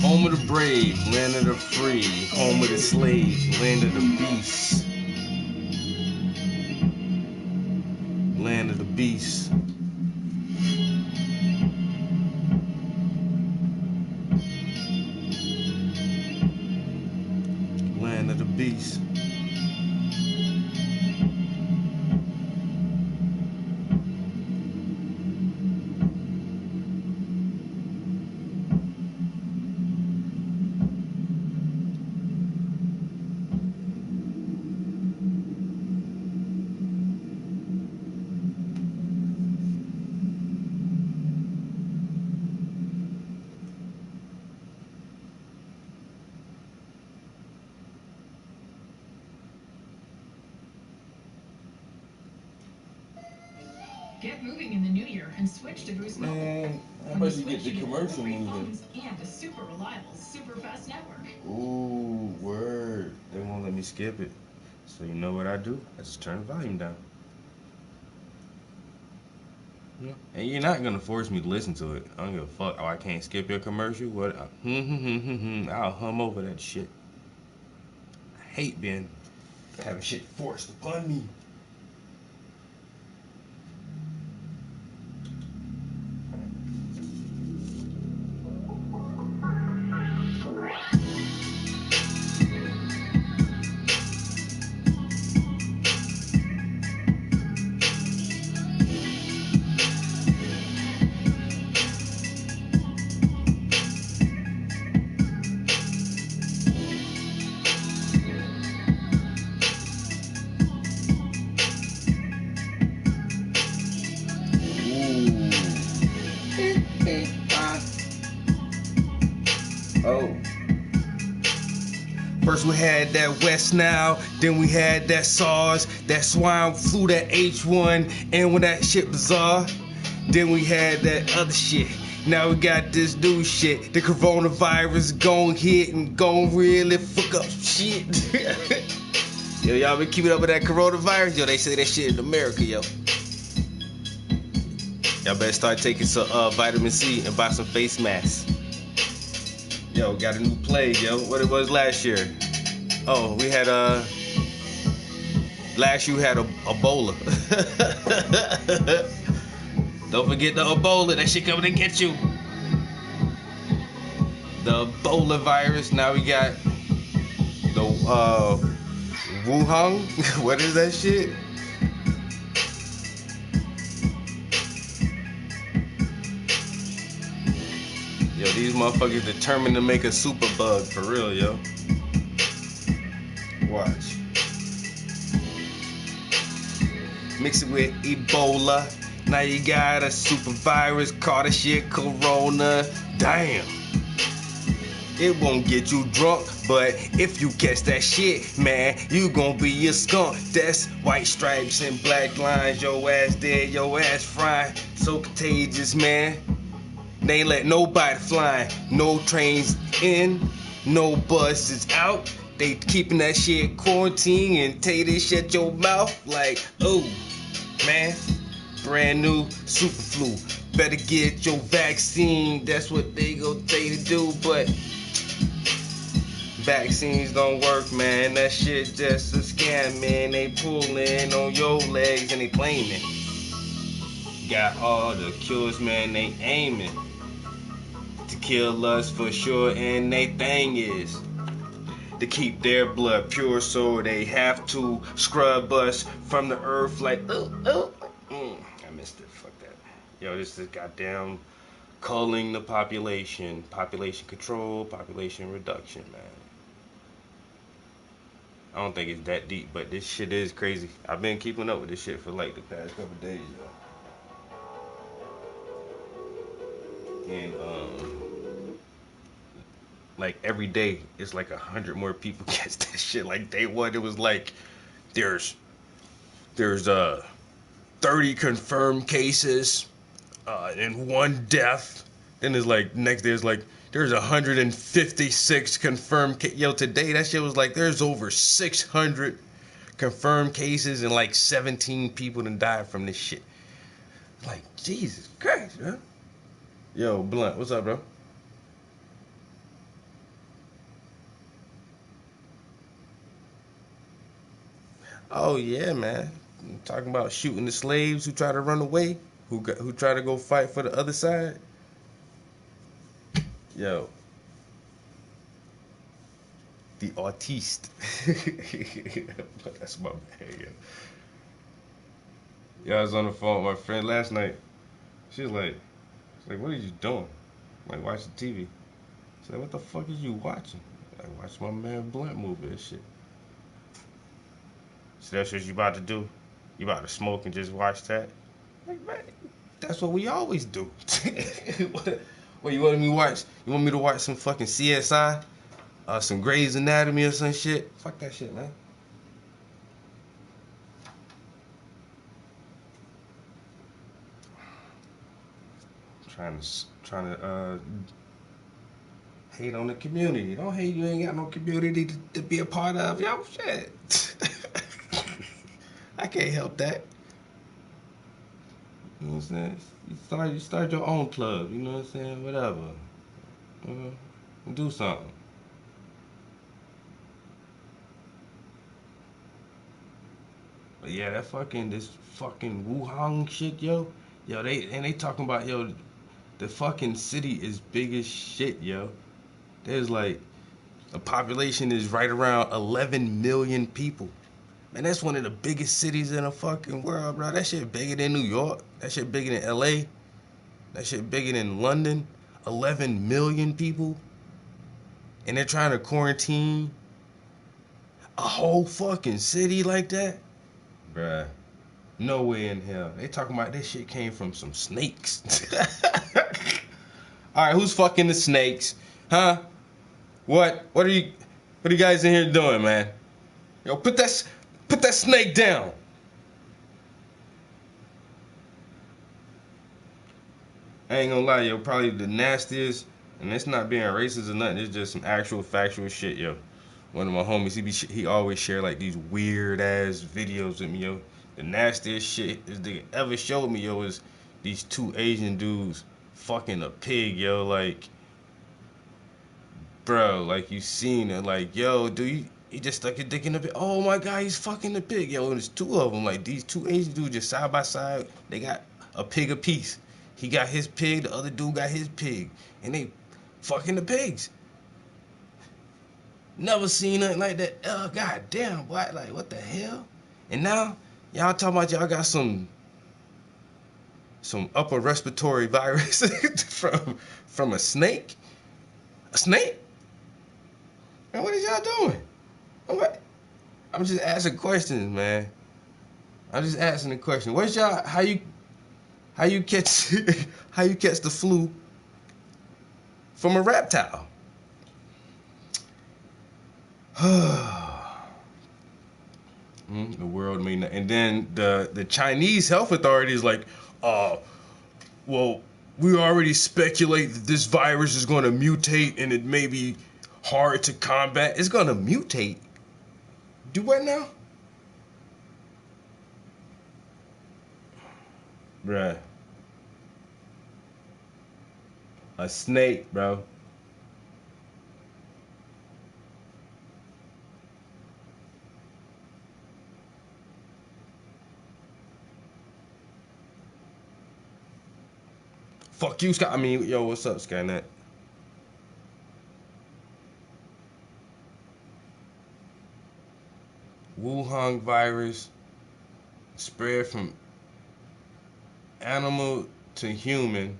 Home of the brave, land of the free, home of the slave, land of the beast. Land of the beast. Land of the beast. Get moving in the new year and switch to Boost Mobile. Man, how When much you you get switch, the you commercial free moving? phones and a super reliable, super fast network. Ooh, word. They won't let me skip it. So you know what I do? I just turn the volume down. Yeah. And you're not gonna force me to listen to it. I don't give a fuck. Oh, I can't skip your commercial? What? I'll hum over that shit. I hate being having shit forced upon me. Oh. First we had that West Nile, then we had that SARS, that swine flu, that H1, and when that shit bizarre, then we had that other shit. Now we got this new shit. The coronavirus gon' hit and gon' really fuck up shit. Yo, y'all been keeping up with that coronavirus? Yo, they say that shit in America, yo. Y'all better start taking some vitamin C and buy some face masks. Yo, got a new plague, yo. What it was last year? Oh, we had last year we had Ebola. Don't forget the Ebola. That shit coming to get you. The Ebola virus. Now we got the Wuhan. What is that shit? Yo, these motherfuckers determined to make a super bug for real, yo. Watch. Mix it with Ebola. Now you got a super virus, call the shit corona. Damn. It won't get you drunk, but if you catch that shit, man, you gon' be a skunk. That's white stripes and black lines. Your ass dead, your ass frying. So contagious, man. They ain't let nobody flying. No trains in, no buses out. They keeping that shit quarantined and tell you this shit your mouth like, oh, man, brand new super flu. Better get your vaccine. That's what they gon' tell you to do, but vaccines don't work, man. That shit just a scam, man. They pulling on your legs and they claiming. Got all the cures, man. They aiming to kill us for sure, and they thing is to keep their blood pure, so they have to scrub us from the earth like, I missed it, fuck that. Yo, this is goddamn culling the population control, population reduction, man. I don't think it's that deep, but this shit is crazy. I've been keeping up with this shit for like the past couple days, yo. And like every day it's like 100 more people catch that shit. Like day one it was like there's 30 confirmed cases and 1 death. Then there's like next day it's like there's 156 confirmed yo, today that shit was like there's over 600 confirmed cases and like 17 people done died from this shit. Like Jesus Christ, bro. Yo, Blunt, what's up, bro? Oh yeah, man. I'm talking about shooting the slaves who try to run away, who try to go fight for the other side. Yo, the autiste. That's my bad, yo. Yeah, I was on the phone with my friend last night. She was like, what are you doing? I'm like, watching TV. She's like, what the fuck are you watching? I watch my man Blunt movie and shit. So that's what you about to do? You about to smoke and just watch that? Like, man, that's what we always do. What you want me to watch? You want me to watch some fucking CSI? Some Grey's Anatomy or some shit? Fuck that shit, man. trying to hate on the community. Don't hate, you ain't got no community to be a part of. Yo, shit. I can't help that. You know what I'm saying? You start your own club, you know what I'm saying? Whatever. Do something. But yeah, this fucking Wuhan shit, yo. Yo, they talking about, yo, the fucking city is big as shit, yo. There's like, the population is right around 11 million people. Man, that's one of the biggest cities in the fucking world, bro. That shit bigger than New York. That shit bigger than LA. That shit bigger than London. 11 million people. And they're trying to quarantine a whole fucking city like that? Bruh. No way in hell. They talking about this shit came from some snakes. Alright, who's fucking the snakes? Huh? What are you guys in here doing, man? Yo, put that snake down. I ain't gonna lie, yo, probably the nastiest, and it's not being racist or nothing, it's just some actual factual shit, yo. One of my homies, he always share like these weird ass videos with me, yo. The nastiest shit this nigga ever showed me, yo, is these two Asian dudes fucking a pig, yo. Like, bro, like, you seen it, like, yo, dude, he just stuck his dick in the pig. Oh my god, he's fucking the pig, yo. And there's two of them, like, these two Asian dudes just side by side. They got a pig apiece. He got his pig, the other dude got his pig, and they fucking the pigs. Never seen nothing like that. Oh, god damn, boy, like, what the hell? And now, y'all talking about y'all got some upper respiratory virus from a snake? A snake? Man, what is y'all doing? I'm just asking questions, man. I'm just asking the question. What's y'all, how you catch the flu from a reptile? The world may not. And then the Chinese health authority is like, well, we already speculate that this virus is going to mutate and it may be hard to combat. It's going to mutate? Do what now? Bruh. A snake, bro. Fuck you, Scott. I mean, yo, what's up, Skynet? Wuhan virus spread from animal to human.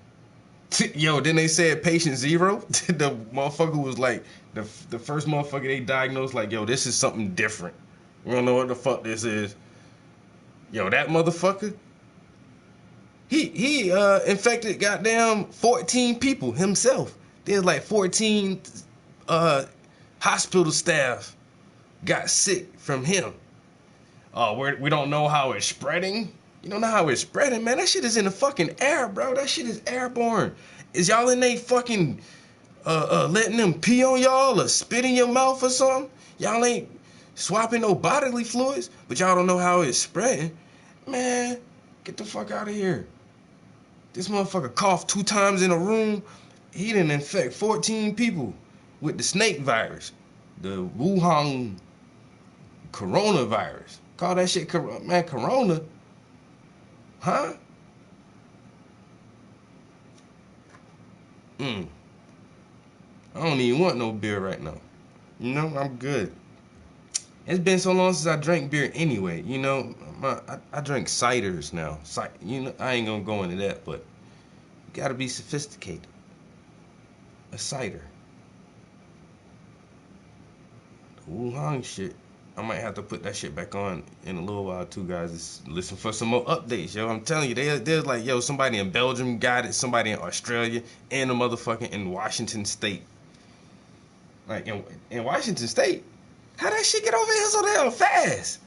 Yo, then they said patient 0. The motherfucker was like, the first motherfucker they diagnosed, like, yo, this is something different. We don't know what the fuck this is. Yo, that motherfucker, he infected goddamn 14 people himself. There's like 14 hospital staff got sick from him. We don't know how it's spreading. You don't know how it's spreading, man. That shit is in the fucking air, bro. That shit is airborne. Is y'all in they fucking letting them pee on y'all or spit in your mouth or something? Y'all ain't swapping no bodily fluids, but y'all don't know how it's spreading. Man, get the fuck out of here. This motherfucker coughed 2 times in a room. He didn't infect 14 people with the snake virus. The Wuhan coronavirus. Call that shit, man, corona. Huh? I don't even want no beer right now. You know, I'm good. It's been so long since I drank beer anyway. You know, I drink ciders now. You know, I ain't gonna go into that, but you gotta be sophisticated. A cider. The Wuhan shit. I might have to put that shit back on in a little while too, guys. Just listen for some more updates, yo. I'm telling you, there's like, yo, somebody in Belgium got it, somebody in Australia, and a motherfucker in Washington State. Like, in Washington State? How that shit get over here so damn fast?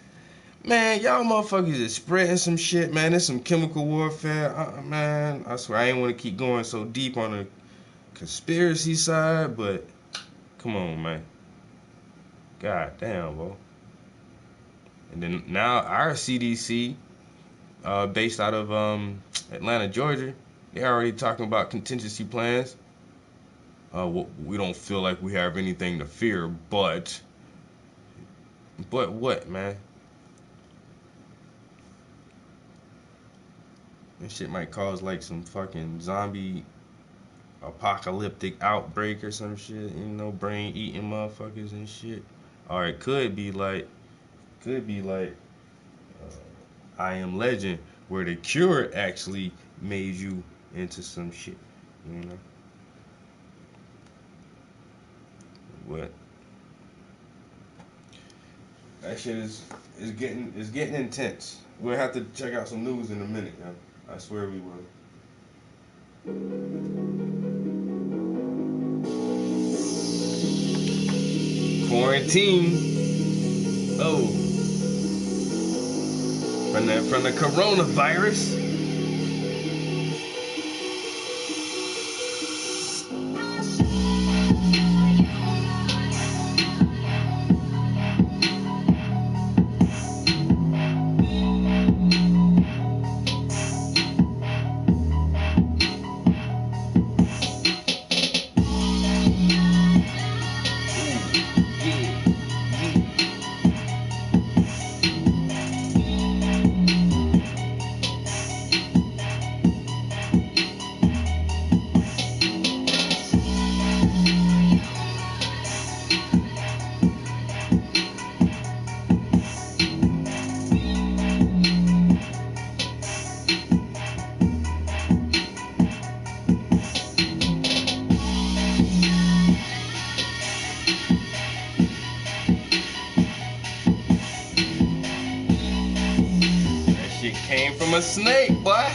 Man, y'all motherfuckers is spreading some shit, man. There's some chemical warfare. Man, I swear I ain't want to keep going so deep on the conspiracy side, but come on, man. God damn, bro. And then now our CDC, based out of Atlanta, Georgia, they're already talking about contingency plans. We don't feel like we have anything to fear, but what, man? This shit might cause like some fucking zombie apocalyptic outbreak or some shit, you know, brain eating motherfuckers and shit. Or it could be like I Am Legend, where the cure actually made you into some shit, you know. What? That shit is getting intense. We'll have to check out some news in a minute, yo. I swear we will. Quarantine. Oh. From the coronavirus. Came from a snake, boy.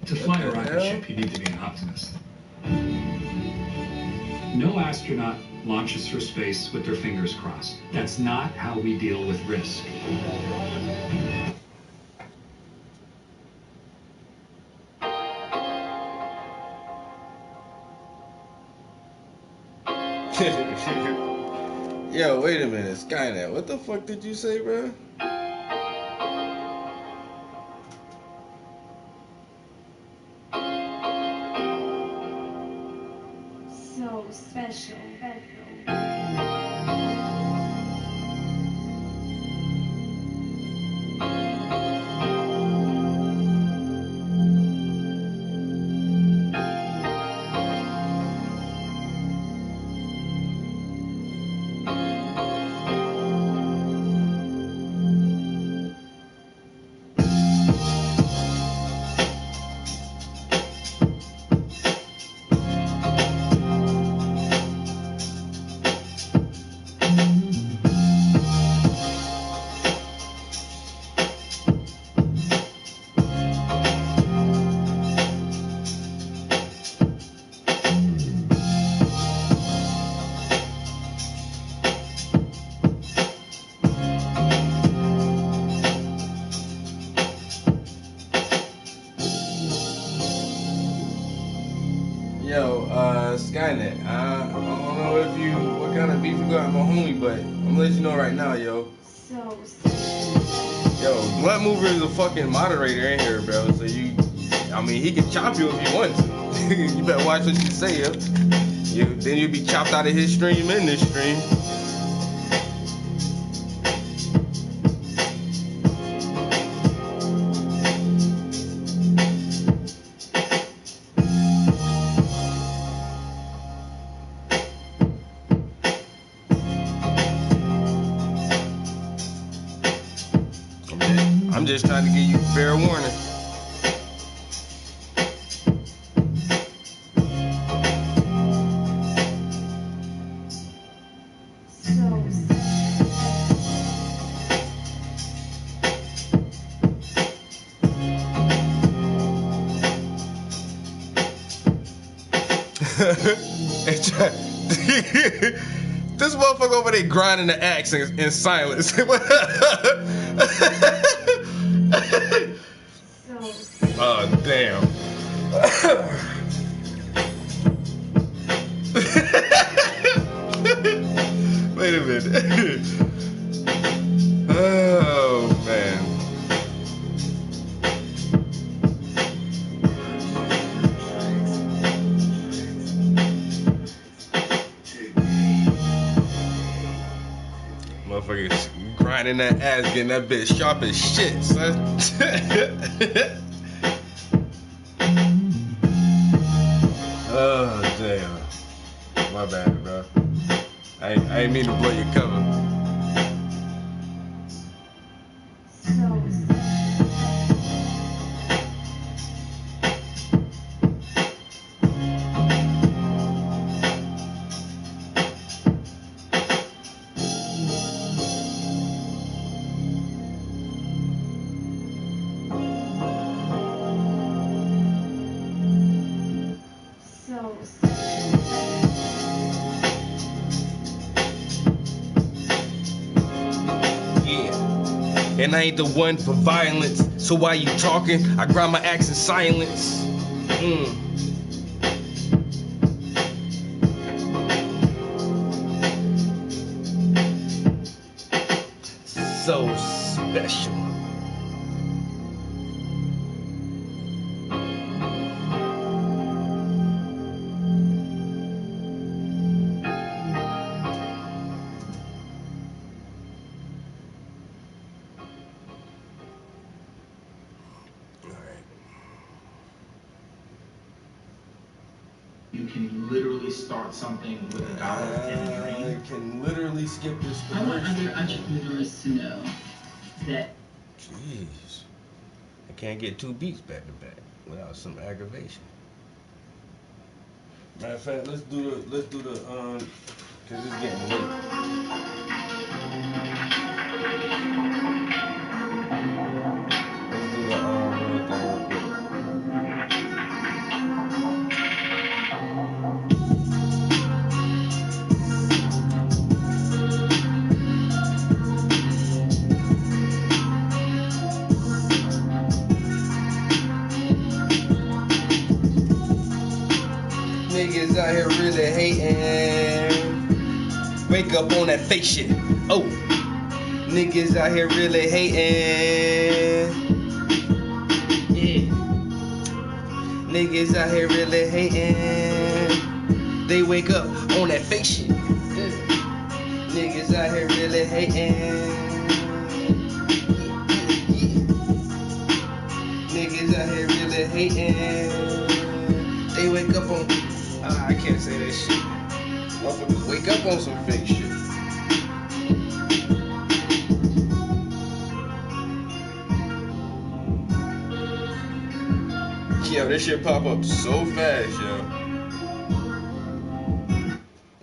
To fly a rocket ship, you need to be an optimist. No astronaut launches for space with their fingers crossed. That's not how we deal with risk. Yo, wait a minute, Skynet. What the fuck did you say, bro? special. Skynet, I don't know what kind of beef you got with my homie, but I'm gonna let you know right now, yo. Yo, Blunt Mover is a fucking moderator in here, bro. So he can chop you if he wants to. You better watch what you say, yo. Then you'll be chopped out of his stream in this stream. I'm just trying to give you fair warning. This motherfucker over there grinding the axe in silence. Oh, damn. Wait a minute. Oh, man. Motherfuckers grinding that ass, getting that bitch sharp as shit, son. Oh, damn. My bad, bro. I ain't mean to blow your cover. And I ain't the one for violence, so while you talking, I grind my axe in silence. So special. You can literally start something with $1 and a dream. I can literally skip this. I want other entrepreneurs to know that. Jeez, I can't get 2 beats back to back without some aggravation. Matter of fact, let's do the cause it's getting late. Let's do the real thing real quick. Niggas out here really hating. Wake up on that fake shit. Oh, niggas out here really hating. Yeah. Niggas out here really hating. they wake up on that fake shit. Yeah. Niggas out here really hating. Niggas out here really hating. They wake up on. I can't say that shit. Motherfuckers wake up on some fake shit. Yo, this shit pop up so fast, yo.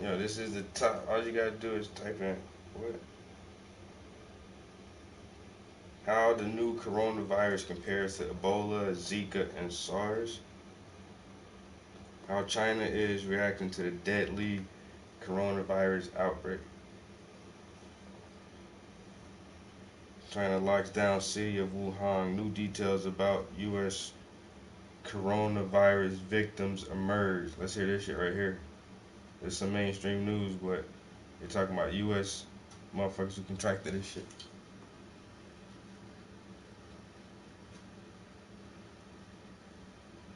Yo, this is the top. All you gotta do is type in what? How the new coronavirus compares to Ebola, Zika, and SARS. How China is reacting to the deadly coronavirus outbreak. China locks down city of Wuhan. New details about U.S. coronavirus victims emerge. Let's hear this shit right here. It's some mainstream news, but they're talking about U.S. motherfuckers who contracted this shit.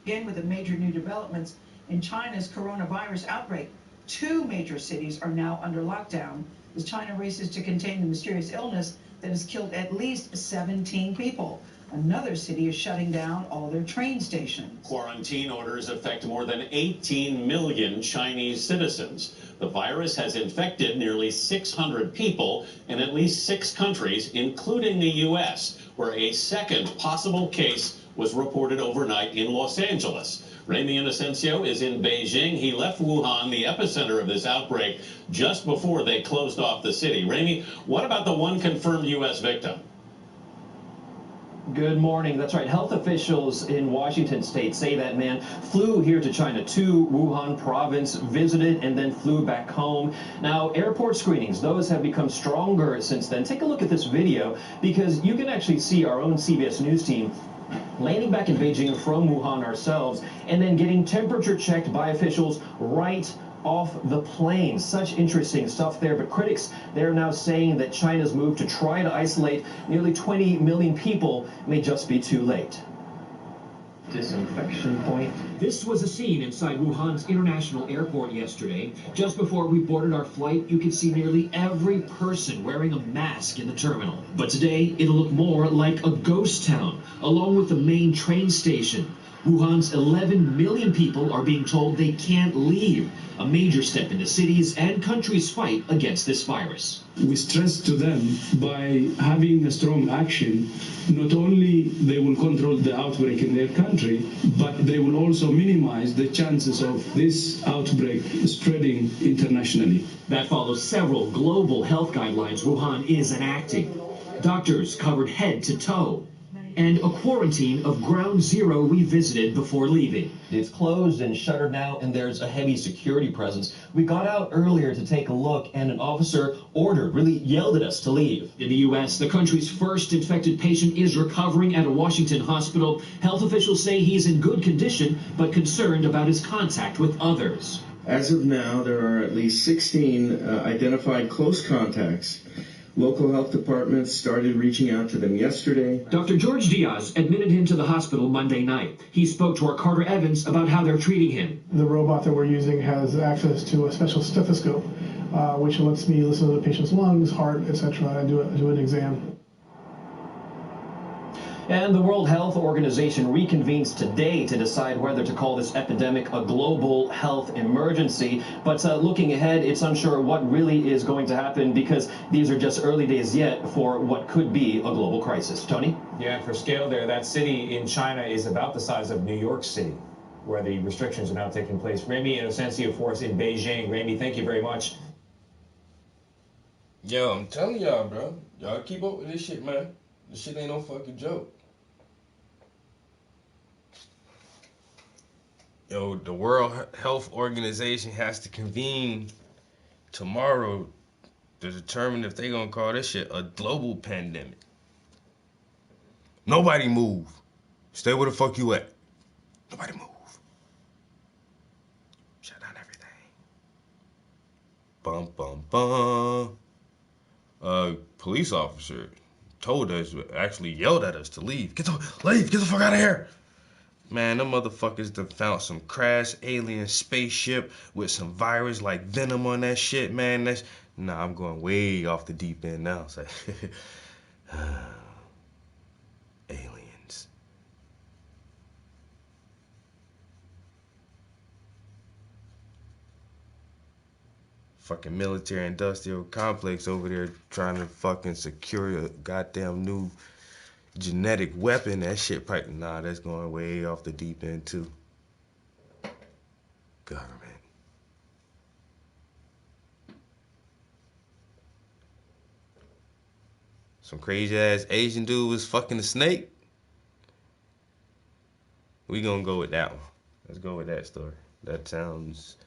Again, with the major new developments in China's coronavirus outbreak, 2 major cities are now under lockdown as China races to contain the mysterious illness that has killed at least 17 people. Another city is shutting down all their train stations. Quarantine orders affect more than 18 million Chinese citizens. The virus has infected nearly 600 people in at least 6 countries, including the U.S., where a second possible case was reported overnight in Los Angeles. Remy Inocencio is in Beijing. He left Wuhan, the epicenter of this outbreak, just before they closed off the city. Remy, what about the one confirmed U.S. victim? Good morning. That's right. Health officials in Washington state say that man flew here to China, to Wuhan province, visited, and then flew back home. Now, airport screenings, those have become stronger since then. Take a look at this video because you can actually see our own CBS News team landing back in Beijing from Wuhan ourselves and then getting temperature checked by officials right off the plane. Such interesting stuff there, but critics, they're now saying that China's move to try to isolate nearly 20 million people may just be too late. Disinfection point. This was a scene inside Wuhan's international airport yesterday. Just before we boarded our flight, you could see nearly every person wearing a mask in the terminal. But today, it'll look more like a ghost town, along with the main train station. Wuhan's 11 million people are being told they can't leave, a major step in the city's and country's fight against this virus. We stress to them by having a strong action, not only they will control the outbreak in their country, but they will also minimize the chances of this outbreak spreading internationally. That follows several global health guidelines Wuhan is enacting. Doctors covered head to toe, and a quarantine of Ground Zero we visited before leaving. It's closed and shuttered now, and there's a heavy security presence. We got out earlier to take a look, and an officer really yelled at us to leave. In the U.S., the country's first infected patient is recovering at a Washington hospital. Health officials say he's in good condition, but concerned about his contact with others. As of now, there are at least 16 identified close contacts. Local health departments started reaching out to them yesterday. Dr. George Diaz admitted him to the hospital Monday night. He spoke to our Carter Evans about how they're treating him. The robot that we're using has access to a special stethoscope, which lets me listen to the patient's lungs, heart, etc., and do an exam. And the World Health Organization reconvenes today to decide whether to call this epidemic a global health emergency. But looking ahead, it's unsure what really is going to happen because these are just early days yet for what could be a global crisis. Tony? Yeah, and for scale there, that city in China is about the size of New York City, where the restrictions are now taking place. Remy Inocencio for us in Beijing. Remy, thank you very much. Yo, I'm telling y'all, bro. Y'all keep up with this shit, man. This shit ain't no fucking joke. Yo, the World Health Organization has to convene tomorrow to determine if they're gonna call this shit a global pandemic. Nobody move. Stay where the fuck you at. Nobody move. Shut down everything. Bum, bum, bum. A police officer told us, actually yelled at us to leave. Get the fuck out of here. Man, them motherfuckers done found some crash alien spaceship with some virus like venom on that shit, man. Nah, I'm going way off the deep end now. It's like, aliens. Fucking military industrial complex over there trying to fucking secure a goddamn new genetic weapon. That shit probably, nah, that's going way off the deep end too. Government. Some crazy ass Asian dude was fucking a snake. We gonna go with that one. Let's go with that story. That sounds.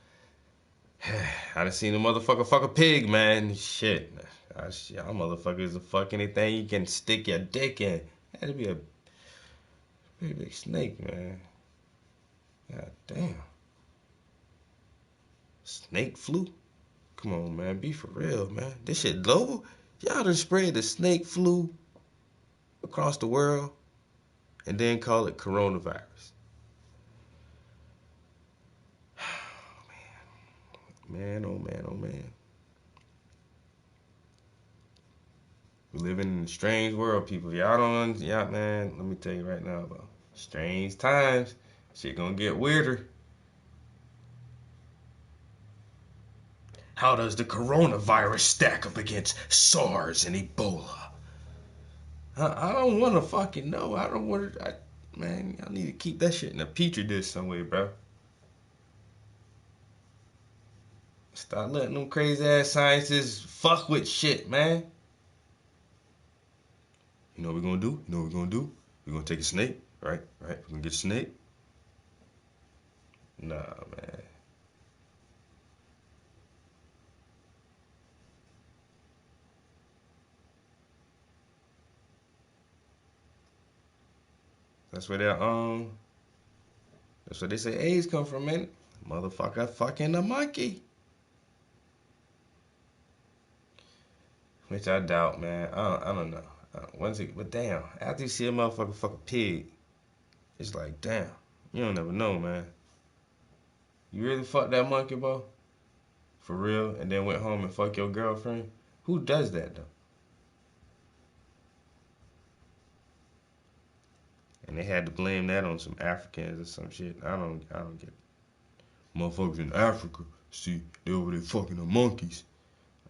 I done seen a motherfucker fuck a pig, man. Shit. Y'all motherfuckers are fuck anything you can stick your dick in. Had to be a pretty big snake, man. God damn. Snake flu? Come on, man. Be for real, man. This shit global? Y'all done spread the snake flu across the world and then call it coronavirus. Man, oh man, oh man. We living in a strange world, people. Y'all don't, y'all, man, let me tell you right now about strange times. Shit gonna get weirder. How does the coronavirus stack up against SARS and Ebola? I don't want to fucking know. I don't want to, man, y'all need to keep that shit in a petri dish somewhere, bro. Stop letting them crazy ass scientists fuck with shit, man. You know what we're gonna do? You know what we're gonna do? We're gonna take a snake, right? Right? We're gonna get a snake. Nah, man. That's where that's where they say AIDS come from, man. Motherfucker fucking a monkey. Which I doubt, man. I don't know. But damn, after you see a motherfucker fuck a pig, it's like, damn, you don't never know, man. You really fucked that monkey, bro? For real? And then went home and fuck your girlfriend? Who does that, though? And they had to blame that on some Africans or some shit. I don't get it. Motherfuckers in Africa, see, they over there fucking the monkeys.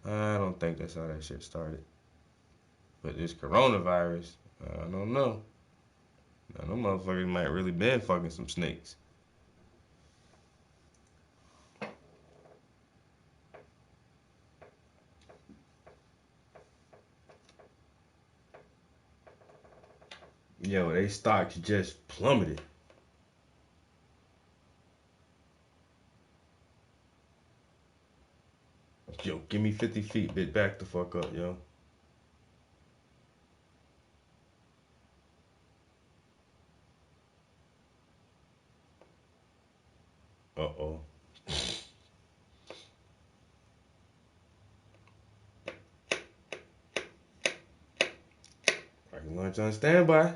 I don't think that's how that shit started. But this coronavirus, I don't know. Now, them motherfuckers might really been fucking some snakes. Yo, they stocks just plummeted. Yo, give me 50 feet, bitch. Back the fuck up, yo. Uh-oh. Rocket launch on standby.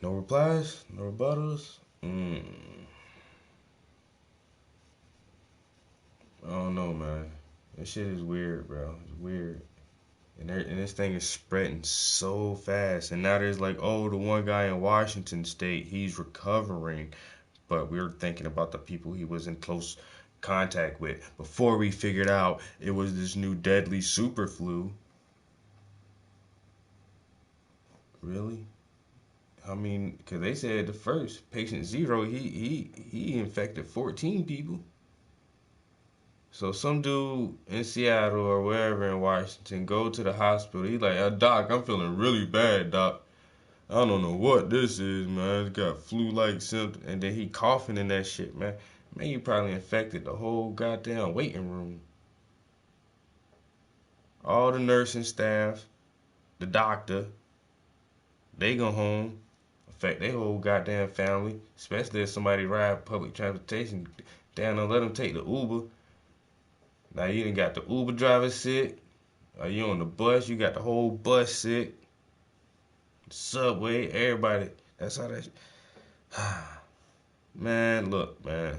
No replies, no rebuttals. I don't know, man. This shit is weird, bro. It's weird. And this thing is spreading so fast. And now there's like, oh, the one guy in Washington State, he's recovering. But we were thinking about the people he was in close contact with before we figured out it was this new deadly super flu. Really? I mean, because they said the first, patient 0, he infected 14 people. So some dude in Seattle or wherever in Washington go to the hospital. He's like, Doc, I'm feeling really bad, Doc. I don't know what this is, man. It's got flu-like symptoms. And then he coughing in that shit, man. Man, you probably infected the whole goddamn waiting room. All the nursing staff, the doctor, they go home. Affect their whole goddamn family. Especially if somebody ride public transportation. Damn, don't let them take the Uber. Now you done got the Uber driver sick. Or you on the bus, you got the whole bus sick. Subway, everybody. That's how that. Man, look, man.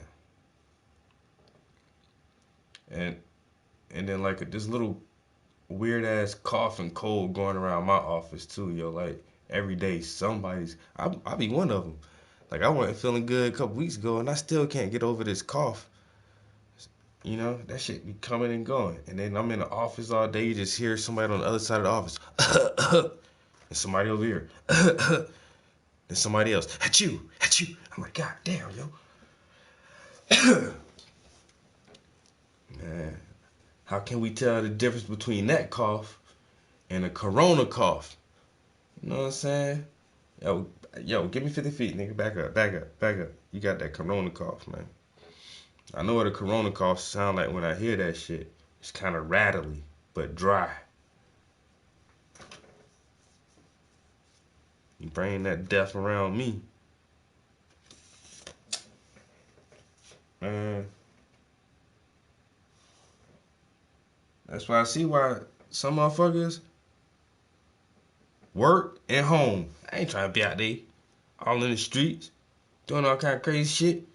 And then like this little weird ass cough and cold going around my office too, yo. Like every day somebody's. I be one of them. Like I wasn't feeling good a couple weeks ago, and I still can't get over this cough. You know, that shit be coming and going. And then I'm in the office all day, you just hear somebody on the other side of the office. And somebody over here. And somebody else. Achoo, achoo. I'm like, God damn, yo. Man, how can we tell the difference between that cough and a corona cough? You know what I'm saying? Yo, give me 50 feet, nigga. Back up. You got that corona cough, man. I know what a corona cough sound like when I hear that shit. It's kind of rattly, but dry. You bring that death around me. Man. That's why I see why some motherfuckers work and home. I ain't trying to be out there all in the streets doing all kind of crazy shit.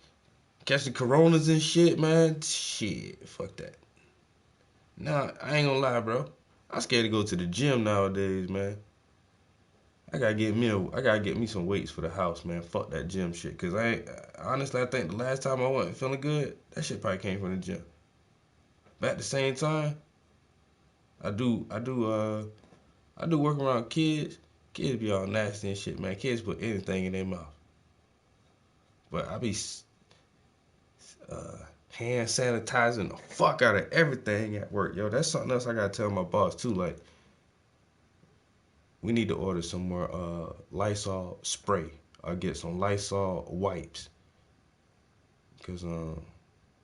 Catching coronas and shit, man. Shit, fuck that. Nah, I ain't gonna lie, bro. I'm scared to go to the gym nowadays, man. I gotta get me some weights for the house, man. Fuck that gym shit. Cause honestly, I think the last time I wasn't feeling good, that shit probably came from the gym. But at the same time, I do work around kids. Kids be all nasty and shit, man. Kids put anything in their mouth. But I be hand sanitizing the fuck out of everything at work, yo. That's something else I gotta tell my boss too. Like, we need to order some more Lysol spray or get some Lysol wipes, cause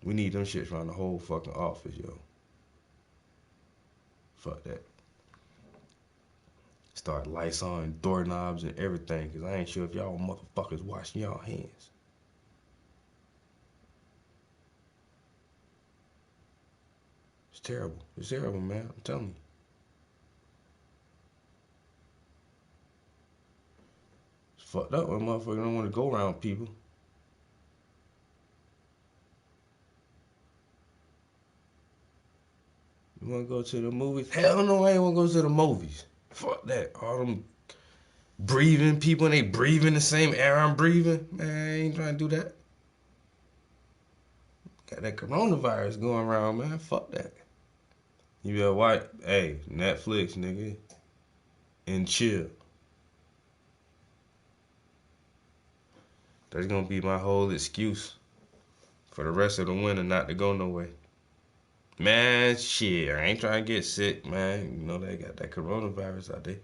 we need them shits around the whole fucking office, yo. Fuck that. Start Lysoling doorknobs and everything, cause I ain't sure if y'all motherfuckers washing y'all hands. It's terrible. It's terrible, man. I'm telling you. It's fucked up when motherfuckers don't want to go around people. You want to go to the movies? Hell no, I ain't want to go to the movies. Fuck that. All them breathing people and they breathing the same air I'm breathing. Man, I ain't trying to do that. Got that coronavirus going around, man. Fuck that. You better watch, hey, Netflix, nigga, and chill. That's gonna be my whole excuse for the rest of the winter not to go nowhere. Man, shit, I ain't trying to get sick, man. You know they got that coronavirus out there.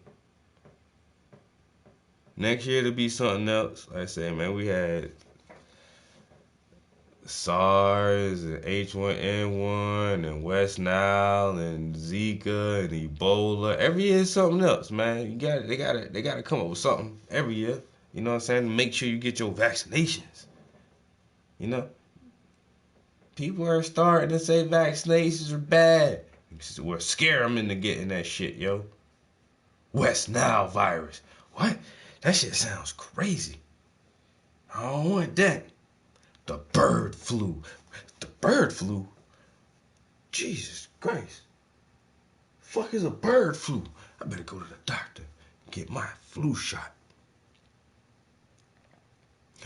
Next year it'll be something else. Like I said, man, we had SARS and H1N1 and West Nile and Zika and Ebola. Every year is something else, man. They gotta come up with something every year. You know what I'm saying? Make sure you get your vaccinations. You know? People are starting to say vaccinations are bad. We'll scare them into getting that shit, yo. West Nile virus. What? That shit sounds crazy. I don't want that. The bird flu. The bird flu? Jesus Christ. Fuck is a bird flu? I better go to the doctor and get my flu shot.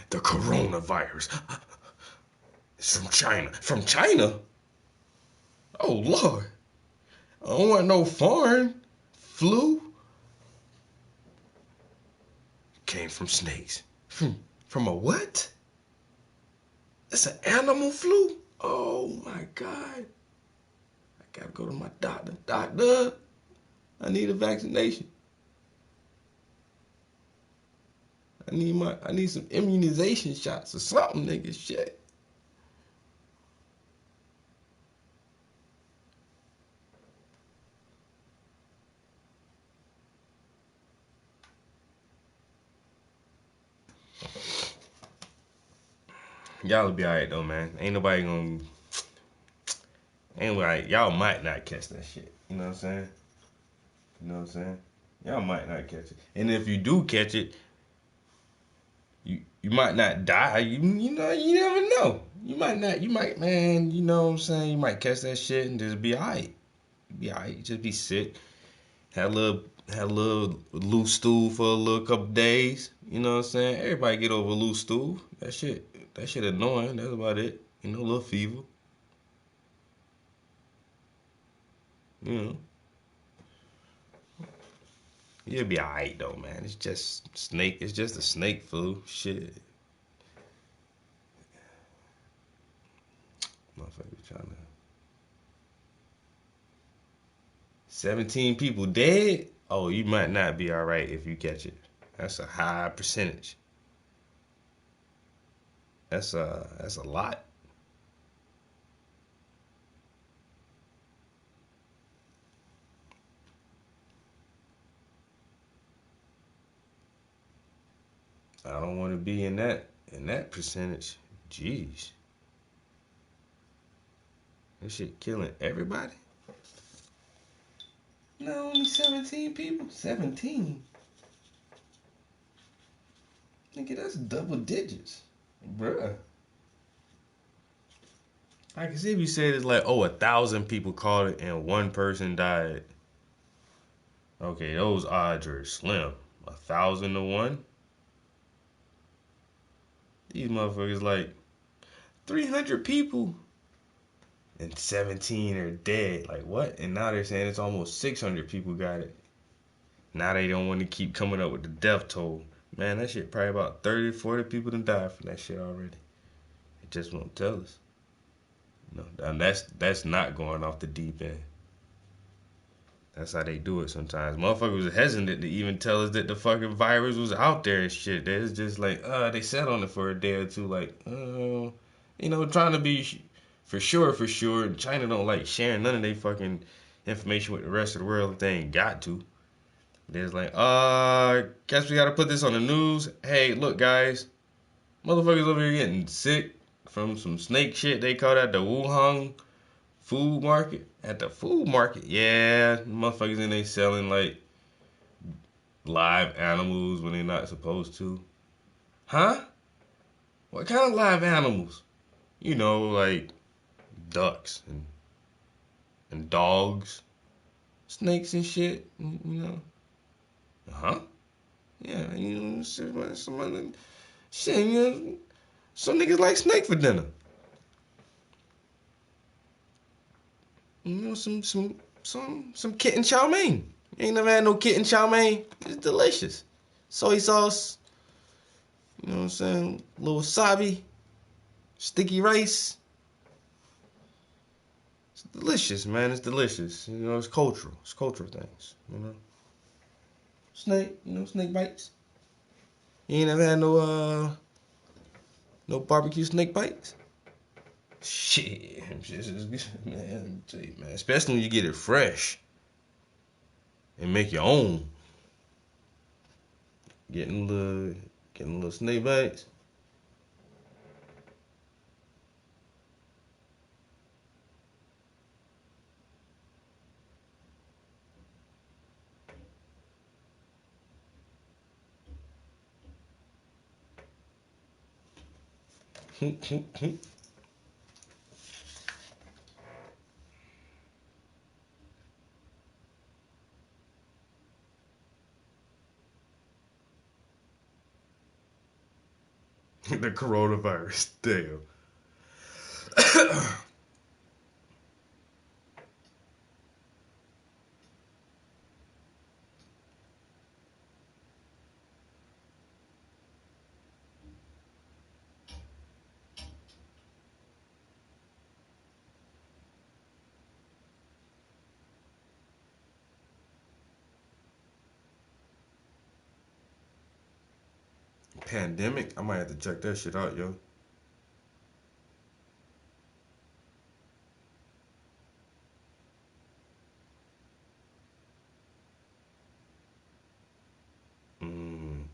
The coronavirus. It's from China. From China? Oh, Lord. I don't want no foreign flu. Came from snakes. From a what? It's an animal flu? Oh, my God. I gotta go to my doctor. Doctor, I need a vaccination. I need some immunization shots or something, nigga. Shit. Y'all be alright though, man. Ain't nobody gonna. Anyway, y'all might not catch that shit. You know what I'm saying? You know what I'm saying? Y'all might not catch it. And if you do catch it, you might not die. You know, you never know. You might, man, you know what I'm saying? You might catch that shit and just be alright. Be alright. Just be sick. Had a little loose stool for a little couple days. You know what I'm saying? Everybody get over a loose stool. That shit annoying. That's about it. You know, a little fever. You know. You'll be alright though, man. It's just snake. It's just a snake flu. Shit. Motherfucker trying to. 17 people dead? Oh, you might not be alright if you catch it. That's a high percentage. That's a lot. I don't want to be in that percentage. Jeez. This shit killing everybody? No, only 17 people? 17? Nigga, that's double digits. Bruh. I can see if you said it's like, 1,000 people caught it and one person died. Okay, those odds are slim. 1,000 to 1? These motherfuckers like 300 people and 17 are dead. Like what? And now they're saying it's almost 600 people got it. Now they don't want to keep coming up with the death toll. Man, that shit probably about 30, 40 people done died from that shit already. It just won't tell us. No, and that's not going off the deep end. That's how they do it sometimes. Motherfuckers was hesitant to even tell us that the fucking virus was out there and shit. It's just like, they sat on it for a day or two, like, you know, trying to be for sure. And China don't like sharing none of their fucking information with the rest of the world if they ain't got to. They're just like, guess we gotta put this on the news. Hey, look, guys, motherfuckers over here getting sick from some snake shit they caught at the Wuhan food market. At the food market, yeah, motherfuckers in there selling like live animals when they're not supposed to. Huh? What kind of live animals? You know, like ducks and dogs, snakes and shit. You know. Huh? Yeah, you know, shit, you know, some niggas like snake for dinner. You know, some kitten chow mein. You ain't never had no kitten chow mein. It's delicious. Soy sauce. You know what I'm saying? A little wasabi. Sticky rice. It's delicious, man. It's delicious. You know, it's cultural. It's cultural things. You know. Snake. You know, snake bites. You ain't never had no barbecue snake bites? Shit, man, tell you, man. Especially when you get it fresh and make your own. Getting little snake bites. The coronavirus. Damn. Pandemic? I might have to check that shit out, yo.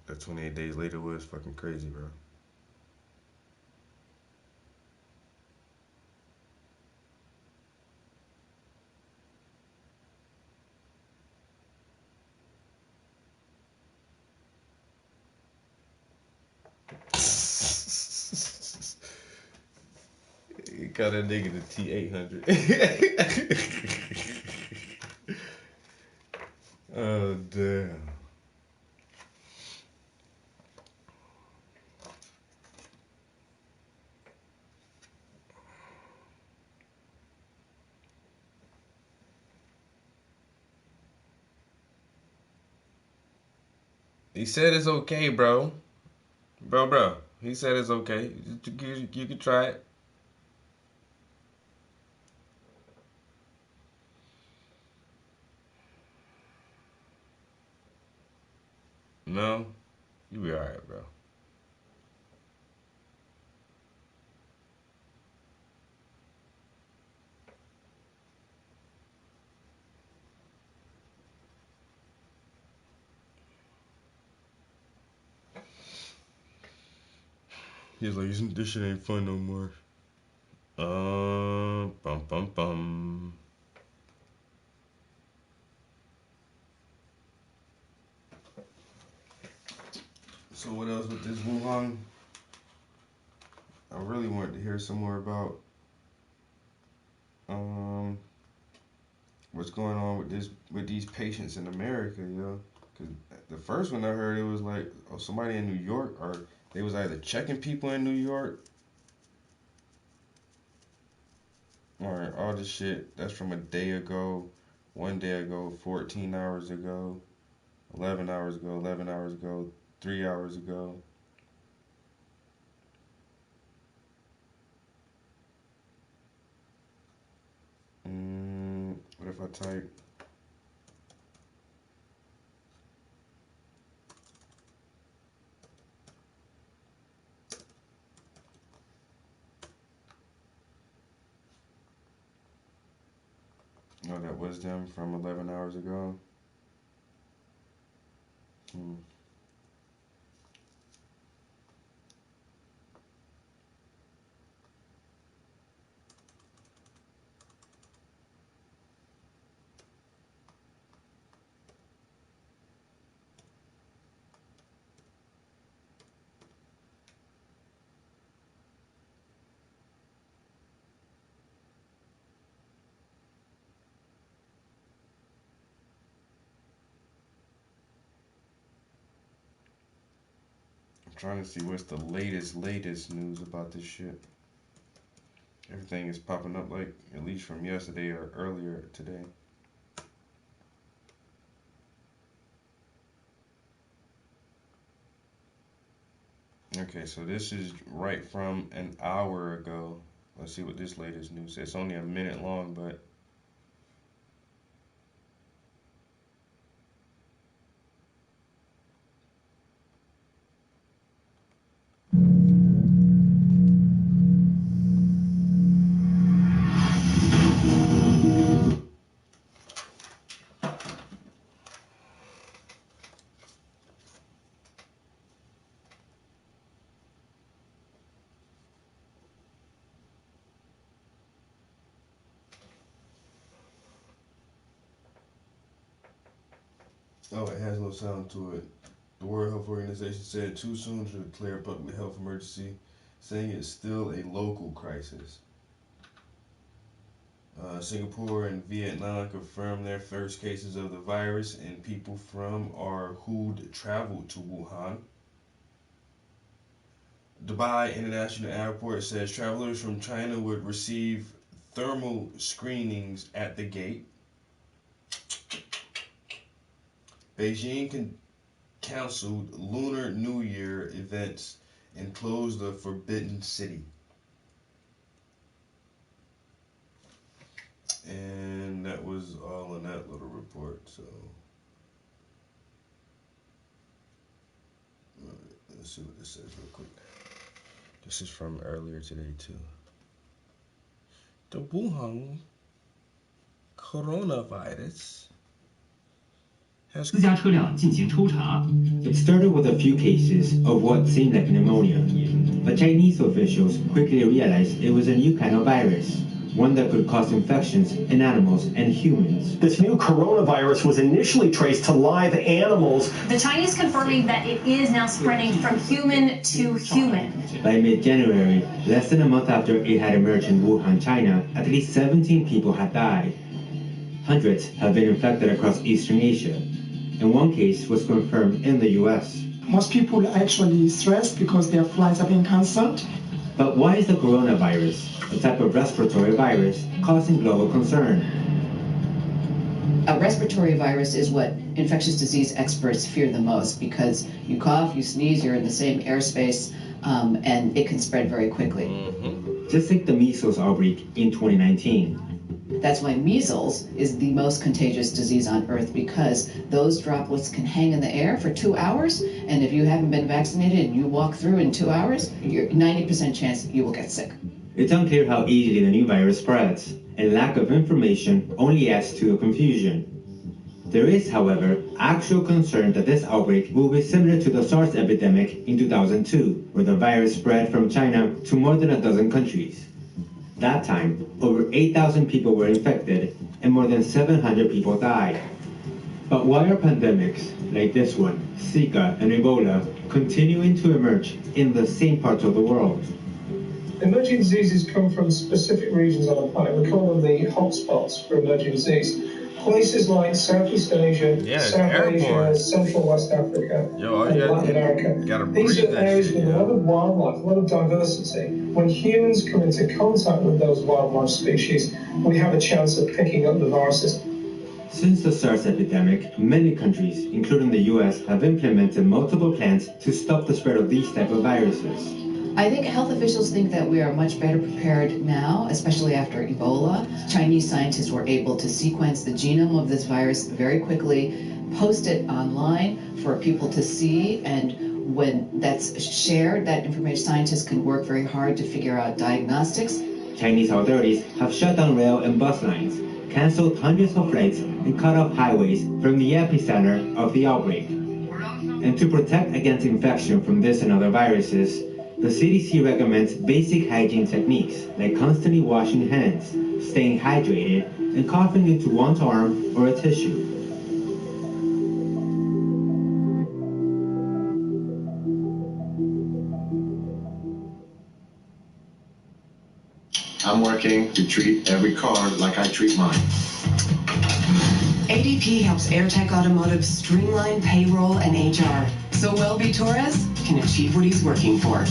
That 28 days later was fucking crazy, bro. call that nigga the T-800. Oh, damn. He said it's okay, bro. Bro. He said it's okay. You can try it. No? You be alright, bro. He's like, this shit ain't fun no more. Bum. So what else with this Wuhan? I really wanted to hear some more about what's going on with these patients in America, yo. Cause the first one I heard, it was like, oh, somebody in New York, or they was either checking people in New York, or all this shit that's from a day ago, 1 day ago, 14 hours ago, 11 hours ago, 3 hours ago. What if I type no, that was them from 11 hours ago. Trying to see what's the latest news about this shit. Everything is popping up like at least from yesterday or earlier today. Okay, so this is right from an hour ago. Let's see what this latest news is. It's only a minute long, but oh, it has no sound to it. The World Health Organization said too soon to declare a public health emergency, saying it's still a local crisis. Singapore and Vietnam confirmed their first cases of the virus, and people from or who'd traveled to Wuhan. Dubai International Airport says travelers from China would receive thermal screenings at the gate. Beijing canceled Lunar New Year events and closed the Forbidden City. And that was all in that little report, so let's see what this says real quick. This is from earlier today too. The Wuhan coronavirus has... It started with a few cases of what seemed like pneumonia, but Chinese officials quickly realized it was a new kind of virus. one that could cause infections in animals and humans. This new coronavirus was initially traced to live animals. The Chinese confirming that it is now spreading from human to human. By mid-January, less than a month after it had emerged in Wuhan, China, at least 17 people had died. Hundreds have been infected across Eastern Asia, and one case was confirmed in the US. Most people are actually stressed because their flights are being cancelled. But why is the coronavirus, a type of respiratory virus, causing global concern? A respiratory virus is what infectious disease experts fear the most because you cough, you sneeze, you're in the same airspace, and it can spread very quickly. Just like the measles outbreak in 2019. That's why measles is the most contagious disease on Earth, because those droplets can hang in the air for 2 hours, and if you haven't been vaccinated and you walk through in 2 hours, you're 90% chance you will get sick. It's unclear how easily the new virus spreads, and lack of information only adds to the confusion. There is, however, actual concern that this outbreak will be similar to the SARS epidemic in 2002, where the virus spread from China to more than a dozen countries. That time, over 8,000 people were infected, and more than 700 people died. But why are pandemics, like this one, Zika and Ebola, continuing to emerge in the same parts of the world? Emerging diseases come from specific regions on the planet. We call them the hotspots for emerging disease. Places like Southeast Asia, South Asia, Central West Africa, and Latin America. These are areas with a lot of wildlife, a lot of diversity. When humans come into contact with those wildlife species, we have a chance of picking up the viruses. Since the SARS epidemic, many countries, including the US, have implemented multiple plans to stop the spread of these type of viruses. I think health officials think that we are much better prepared now, especially after Ebola. Chinese scientists were able to sequence the genome of this virus very quickly, post it online for people to see, and when that's shared, that information, scientists can work very hard to figure out diagnostics. Chinese authorities have shut down rail and bus lines, canceled hundreds of flights, and cut off highways from the epicenter of the outbreak. And to protect against infection from this and other viruses, the CDC recommends basic hygiene techniques like constantly washing hands, staying hydrated, and coughing into one's arm or a tissue. I'm working to treat every car like I treat mine. ADP helps AirTech Automotive streamline payroll and HR, so Welby Torres can achieve what he's working for.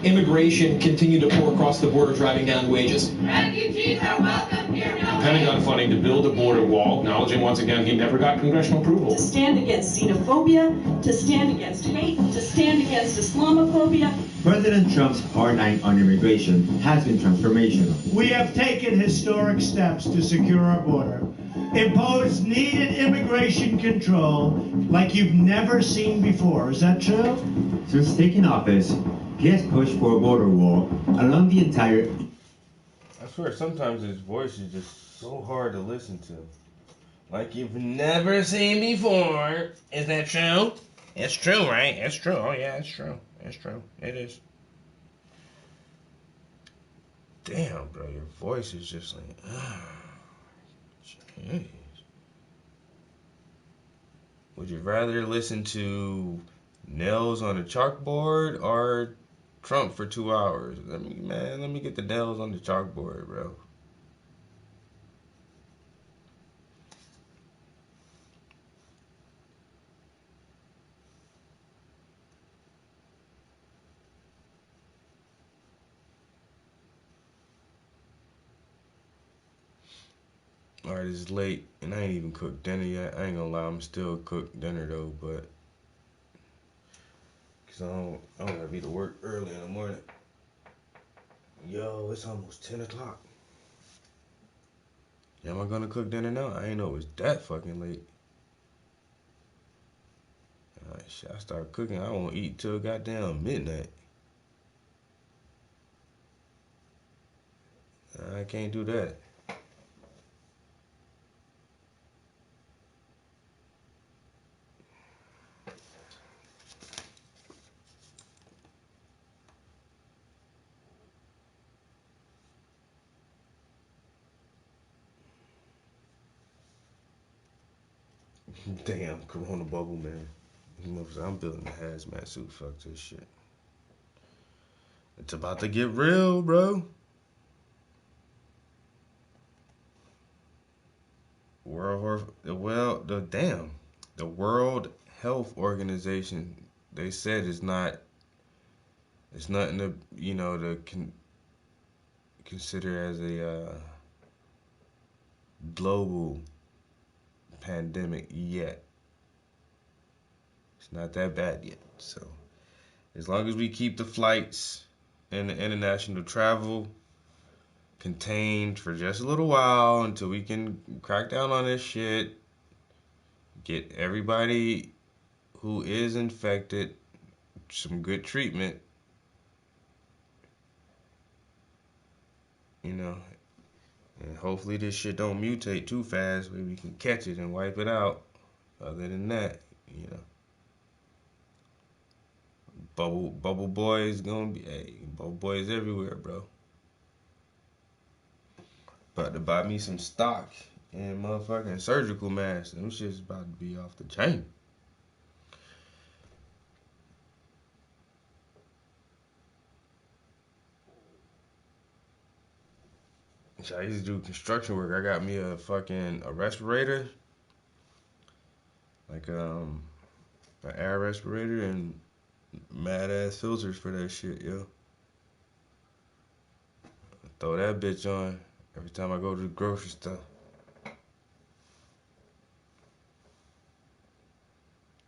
Immigration continued to pour across the border, driving down wages. Refugees are welcome here now. Pentagon funding to build a border wall, acknowledging once again he never got congressional approval. To stand against xenophobia, to stand against hate, to stand against Islamophobia. President Trump's hard line on immigration has been transformational. We have taken historic steps to secure our border, impose needed immigration control like you've never seen before. Is that true? Since taking office, he has pushed for a border wall along the entire... I swear, sometimes his voice is just so hard to listen to. Like you've never seen before. Is that true? It's true, right? It's true. Oh, yeah, it's true. It's true. It is. Damn, bro, your voice is just like... Jeez. Would you rather listen to nails on a chalkboard or Trump for 2 hours? Let me get the nails on the chalkboard, bro. Alright, it's late, and I ain't even cooked dinner yet. I ain't gonna lie, I'm still cook dinner though, but cause I don't gotta be to work early in the morning. Yo, it's almost 10 o'clock. Yeah, am I gonna cook dinner now? I ain't know it was that fucking late. Shit, I start cooking, I won't eat till goddamn midnight. I can't do that. Damn, Corona bubble, man. I'm building a hazmat suit. Fuck this shit. It's about to get real, bro. The World Health Organization, they said it's nothing to, to consider as a global pandemic yet. It's not that bad yet. So as long as we keep the flights and the international travel contained for just a little while until we can crack down on this shit, get everybody who is infected some good treatment, and hopefully this shit don't mutate too fast where we can catch it and wipe it out. Other than that, Bubble boy is gonna be, bubble boy is everywhere, bro. About to buy me some stock and motherfucking surgical masks. Them shit's about to be off the chain. So I used to do construction work. I got me a respirator, like an air respirator, and mad ass filters for that shit, yo. Throw that bitch on every time I go to the grocery store.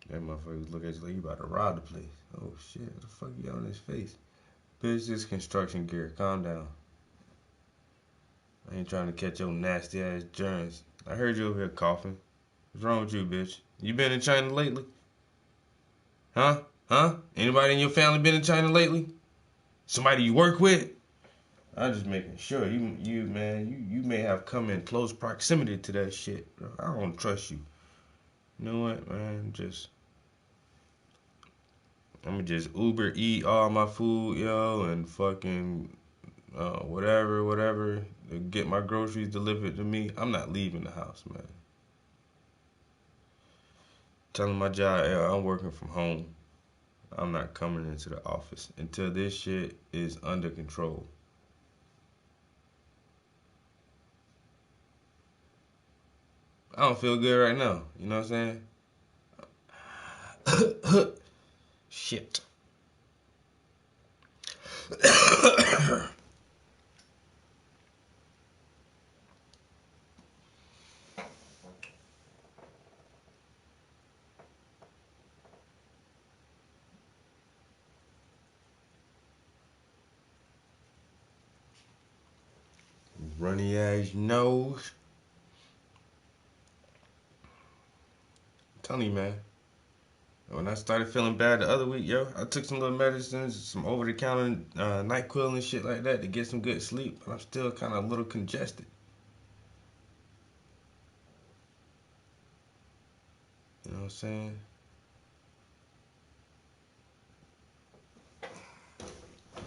That motherfucker look at you like you about to rob the place. Oh shit, what the fuck you got on his face? Bitch, this construction gear. Calm down. I ain't trying to catch your nasty ass germs. I heard you over here coughing. What's wrong with you, bitch? You been in China lately? Huh? Anybody in your family been in China lately? Somebody you work with? I'm just making sure. You may have come in close proximity to that shit. I don't trust you. You know what, man? I'm gonna just Uber eat all my food, yo, and fucking whatever, to get my groceries delivered to me. I'm not leaving the house, man. Telling my job, I'm working from home. I'm not coming into the office until this shit is under control. I don't feel good right now. You know what I'm saying? Shit. Runny ass nose. I'm telling you, man. When I started feeling bad the other week, yo, I took some little medicines, some over-the-counter NyQuil and shit like that to get some good sleep, but I'm still kind of a little congested. You know what I'm saying?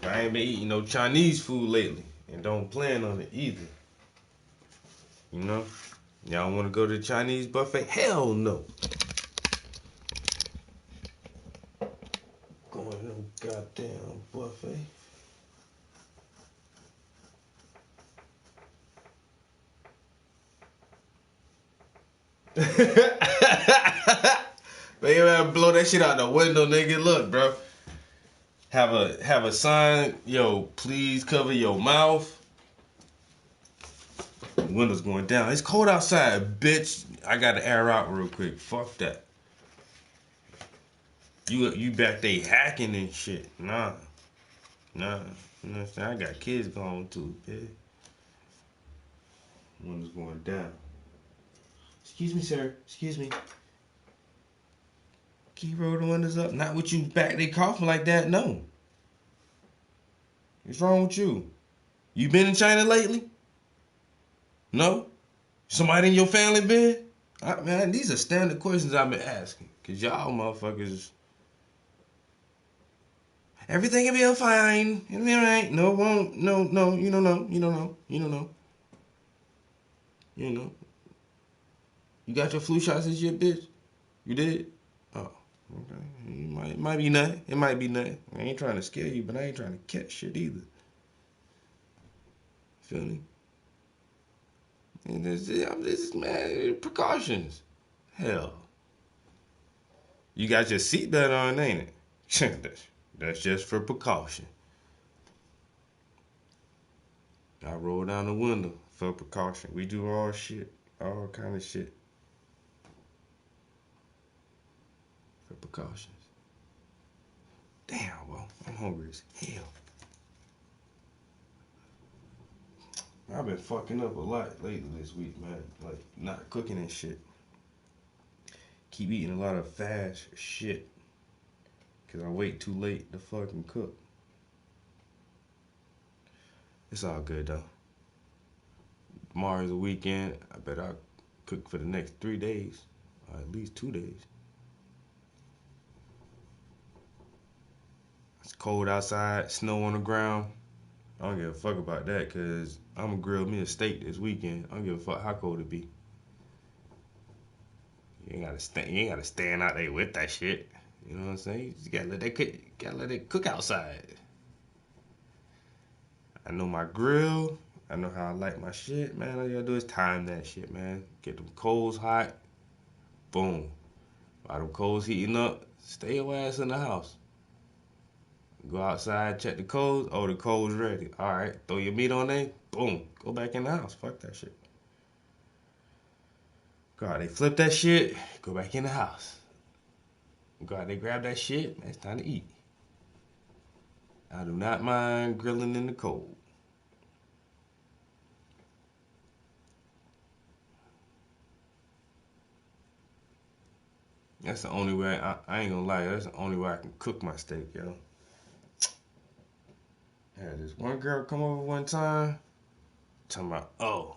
I ain't been eating no Chinese food lately, and don't plan on it either. You know? Y'all want to go to the Chinese buffet? Hell no. Going to no goddamn buffet. Man, you gotta blow that shit out the window, nigga. Look, bro. Have a sign, yo, please cover your mouth. The window's going down. It's cold outside, bitch. I gotta air out real quick. Fuck that. You back there hacking and shit. Nah. You know what I'm saying? I got kids going too, bitch. Window's going down. Excuse me, sir. Excuse me. Can you roll the windows up? Not with you back there coughing like that, no. What's wrong with you? You been in China lately? No? Somebody in your family been? Man, these are standard questions I've been asking. Because y'all motherfuckers... Everything will be fine. It'll be alright. No, won't. No, you don't know. You don't know. You don't know. You know. You got your flu shots and shit, bitch? You did? Oh, okay. It might be nothing. It might be nothing. I ain't trying to scare you, but I ain't trying to catch shit either. Feel me? And this is, man, precautions. Hell. You got your seatbelt on, ain't it? That's just for precaution. I roll down the window for precaution. We do all shit. All kind of shit. For precautions. Damn, well, I'm hungry as hell. I've been fucking up a lot lately this week, man. Like, not cooking and shit. Keep eating a lot of fast shit. Because I wait too late to fucking cook. It's all good, though. Tomorrow's a weekend. I bet I'll cook for the next 3 days. Or at least 2 days. It's cold outside, snow on the ground. I don't give a fuck about that, because I'm going to grill me a steak this weekend. I don't give a fuck how cold it be. You ain't gotta stand out there with that shit. You know what I'm saying? You just gotta let it cook outside. I know my grill. I know how I like my shit, man. All you gotta do is time that shit, man. Get them coals hot. Boom. While them coals heating up, stay your ass in the house. Go outside, check the coals. Oh, the coals ready. All right, throw your meat on there. Boom. Go back in the house. Fuck that shit. Go out, they flip that shit. Go back in the house. Go out, they grab that shit. Man, it's time to eat. I do not mind grilling in the cold. That's the only way, I ain't gonna lie, that's the only way I can cook my steak, yo. I had this one girl come over one time, talking about, oh,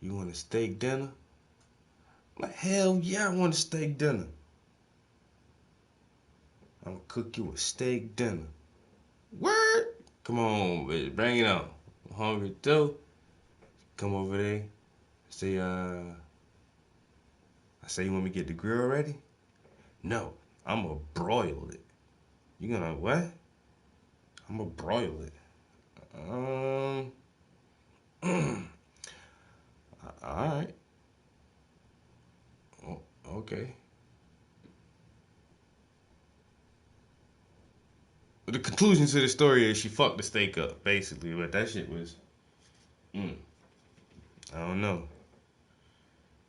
you want a steak dinner? I'm like, hell yeah, I want a steak dinner. I'm gonna cook you a steak dinner. Word? Come on, bitch, bring it on. I'm hungry too. Come over there. Say, I say, you want me to get the grill ready? No, I'm gonna broil it. You gonna what? I'm gonna broil it. Alright. Oh, okay. The conclusion to the story is she fucked the steak up, basically, but that shit was, I don't know.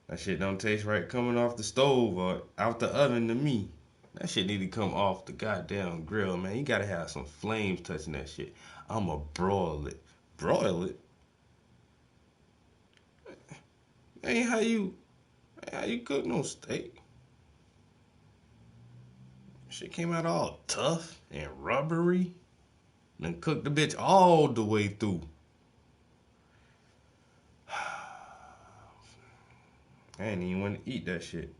That shit don't taste right coming off the stove or out the oven to me. That shit need to come off the goddamn grill, man. You gotta have some flames touching that shit. I'ma broil it. Broil it? Ain't how you cook no steak. Shit came out all tough and rubbery. Then cooked the bitch all the way through. I didn't even want to eat that shit.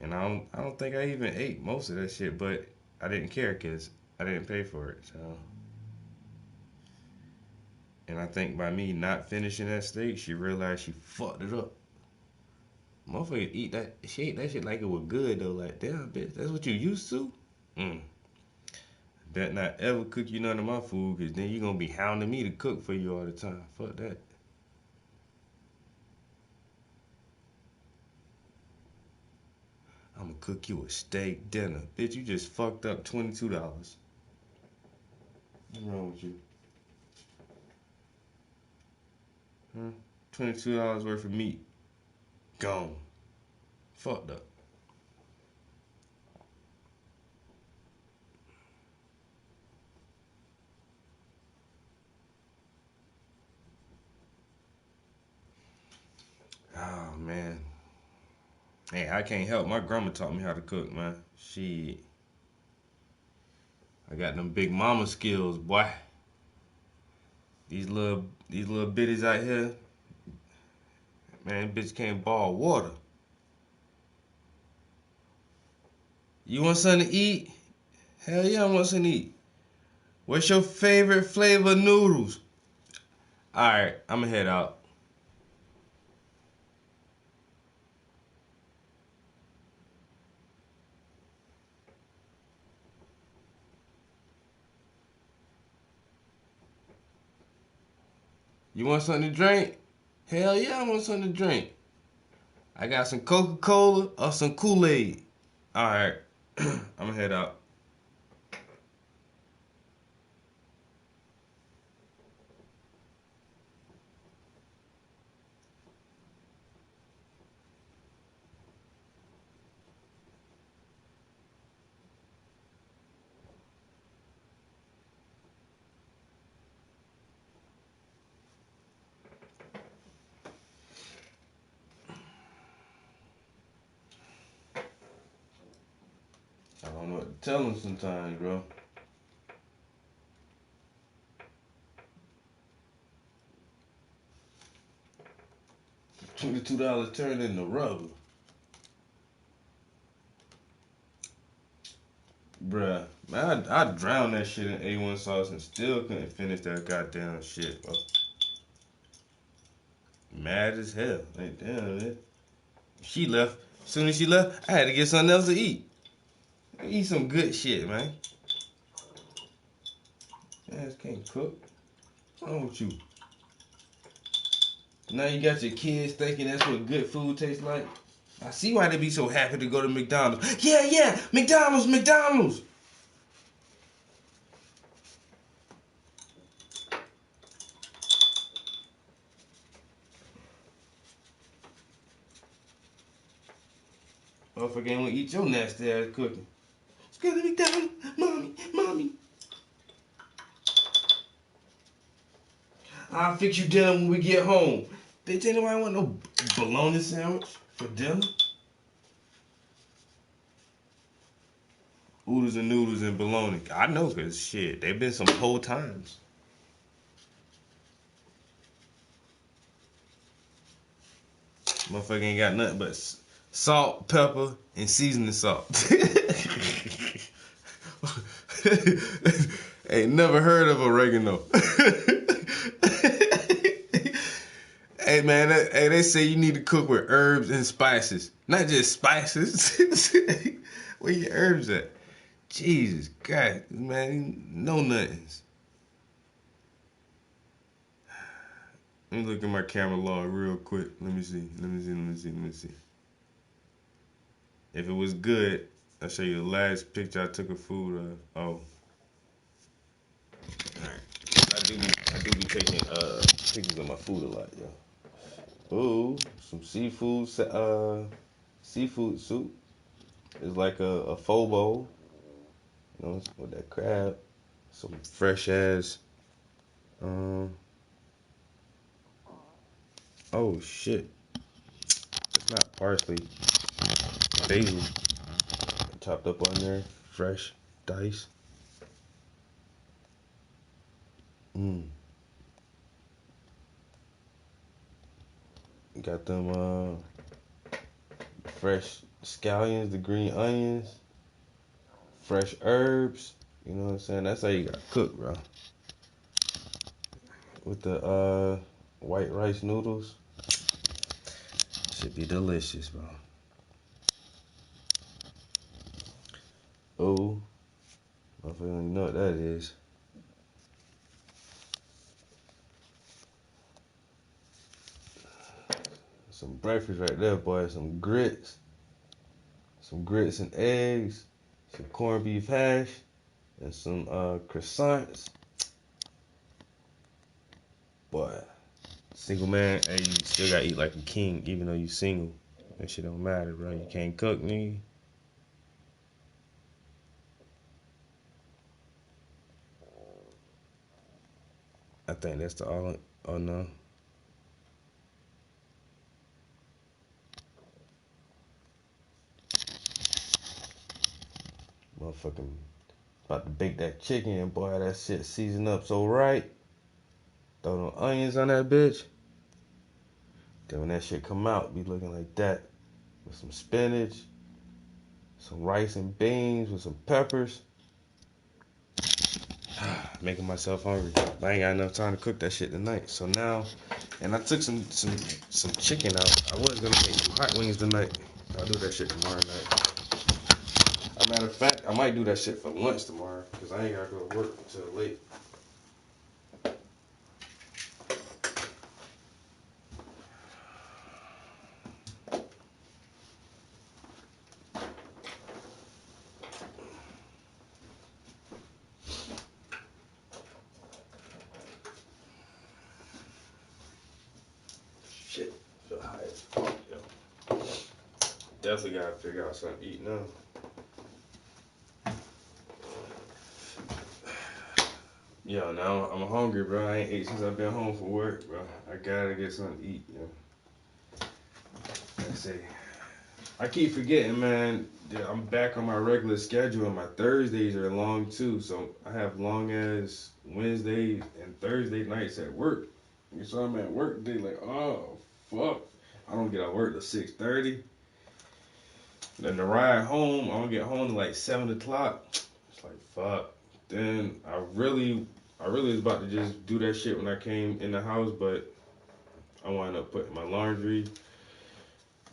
And I don't think I even ate most of that shit, but I didn't care because I didn't pay for it, so. And I think by me not finishing that steak, she realized she fucked it up. Motherfucker eat that, she ate that shit like it was good though, like, damn bitch, that's what you used to? Bet not ever cook you none of my food, cause then you gonna be hounding me to cook for you all the time. Fuck that. I'm gonna cook you a steak dinner. Bitch, you just fucked up $22. What's wrong with you? Huh? $22 worth of meat. Gone. Fucked up. Oh, man. Hey, I can't help. My grandma taught me how to cook, man. I got them big mama skills, boy. These little bitties out here, man, bitch can't boil water. You want something to eat? Hell yeah, I want something to eat. What's your favorite flavor of noodles? Alright, I'ma head out. You want something to drink? Hell yeah, I want something to drink. I got some Coca-Cola or some Kool-Aid. All right, I'm gonna head out. I don't know what to tell him sometimes, bro. $22 turned into rubber. Bruh, man, I drowned that shit in A1 sauce and still couldn't finish that goddamn shit, bro. Mad as hell. Like, damn, man. She left. As soon as she left, I had to get something else to eat. Eat some good shit, man. Ass can't cook. What's wrong with you? Now you got your kids thinking that's what good food tastes like. I see why they be so happy to go to McDonald's. Yeah, McDonald's. Motherfucker ain't gonna eat your nasty ass cooking. Let's go to McDonald's. Mommy. I'll fix you dinner when we get home. Bitch, ain't nobody want no bologna sandwich for dinner. Oodles and noodles and bologna. I know, cause shit, they been some whole times. Motherfucker ain't got nothing but salt, pepper, and seasoning salt. Ain't never heard of oregano. Hey man, they say you need to cook with herbs and spices, not just spices. Where your herbs at? Jesus God, man, no nothings. Let me look at my camera log real quick. Let me see. If it was good, I'll show you the last picture I took of food of. Oh. Alright. I do be taking pictures of my food a lot, yo. Ooh, some seafood soup. It's like a pho bowl. You know, with that crab. Some fresh ass oh shit. It's not parsley. Basil. Chopped up on there. Fresh. Dice. Got them fresh scallions, the green onions, fresh herbs. You know what I'm saying? That's how you gotta cook, bro. With the white rice noodles. Should be delicious, bro. Oh, I don't even know what that is. Some breakfast right there, boy. Some grits and eggs, some corned beef hash, and some croissants. Boy, single man, hey, you still gotta eat like a king, even though you single. That shit don't matter, bro. You can't cook, nigga. I think that's the all. Oh no. Motherfucking about to bake that chicken, boy. That shit seasoned up so right. Throw them onions on that bitch. Then when that shit come out, be looking like that. With some spinach, some rice and beans with some peppers. Making myself hungry. I ain't got enough time to cook that shit tonight. So now, and I took some chicken out. I was gonna make some hot wings tonight. I'll do that shit tomorrow night. As a matter of fact, I might do that shit for lunch tomorrow, because I ain't gotta go to work until late. Definitely gotta figure out something to eat now. Yo, now I'm hungry, bro. I ain't ate since I've been home from work, bro. I gotta get something to eat, yo. Like I say, I keep forgetting, man. I'm back on my regular schedule, and my Thursdays are long too. So I have long as Wednesday and Thursday nights at work. So I'm at work. They like, oh fuck, I don't get out of work till 6:30. Then the ride home, I don't get home till like 7 o'clock. It's like fuck. Then I really was about to just do that shit when I came in the house, but I wound up putting my laundry.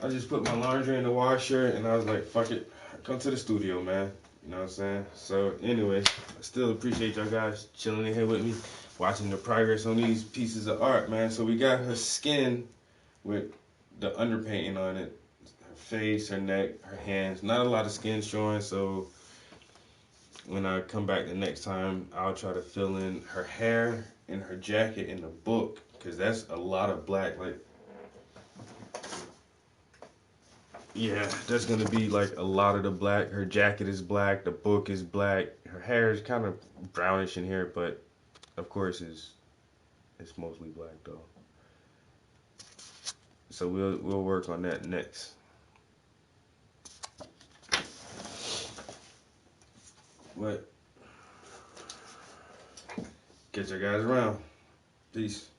I just put my laundry in the washer, and I was like, fuck it, come to the studio, man. You know what I'm saying? So anyway, I still appreciate y'all guys chilling in here with me, watching the progress on these pieces of art, man. So we got her skin with the underpainting on it, her face, her neck, her hands. Not a lot of skin showing, so when I come back the next time, I'll try to fill in her hair and her jacket in the book, because that's a lot of black. Like, yeah, that's going to be like a lot of the black. Her jacket is black, the book is black, her hair is kind of brownish in here, but of course it's mostly black though. So we'll work on that next. But catch you guys around. Peace.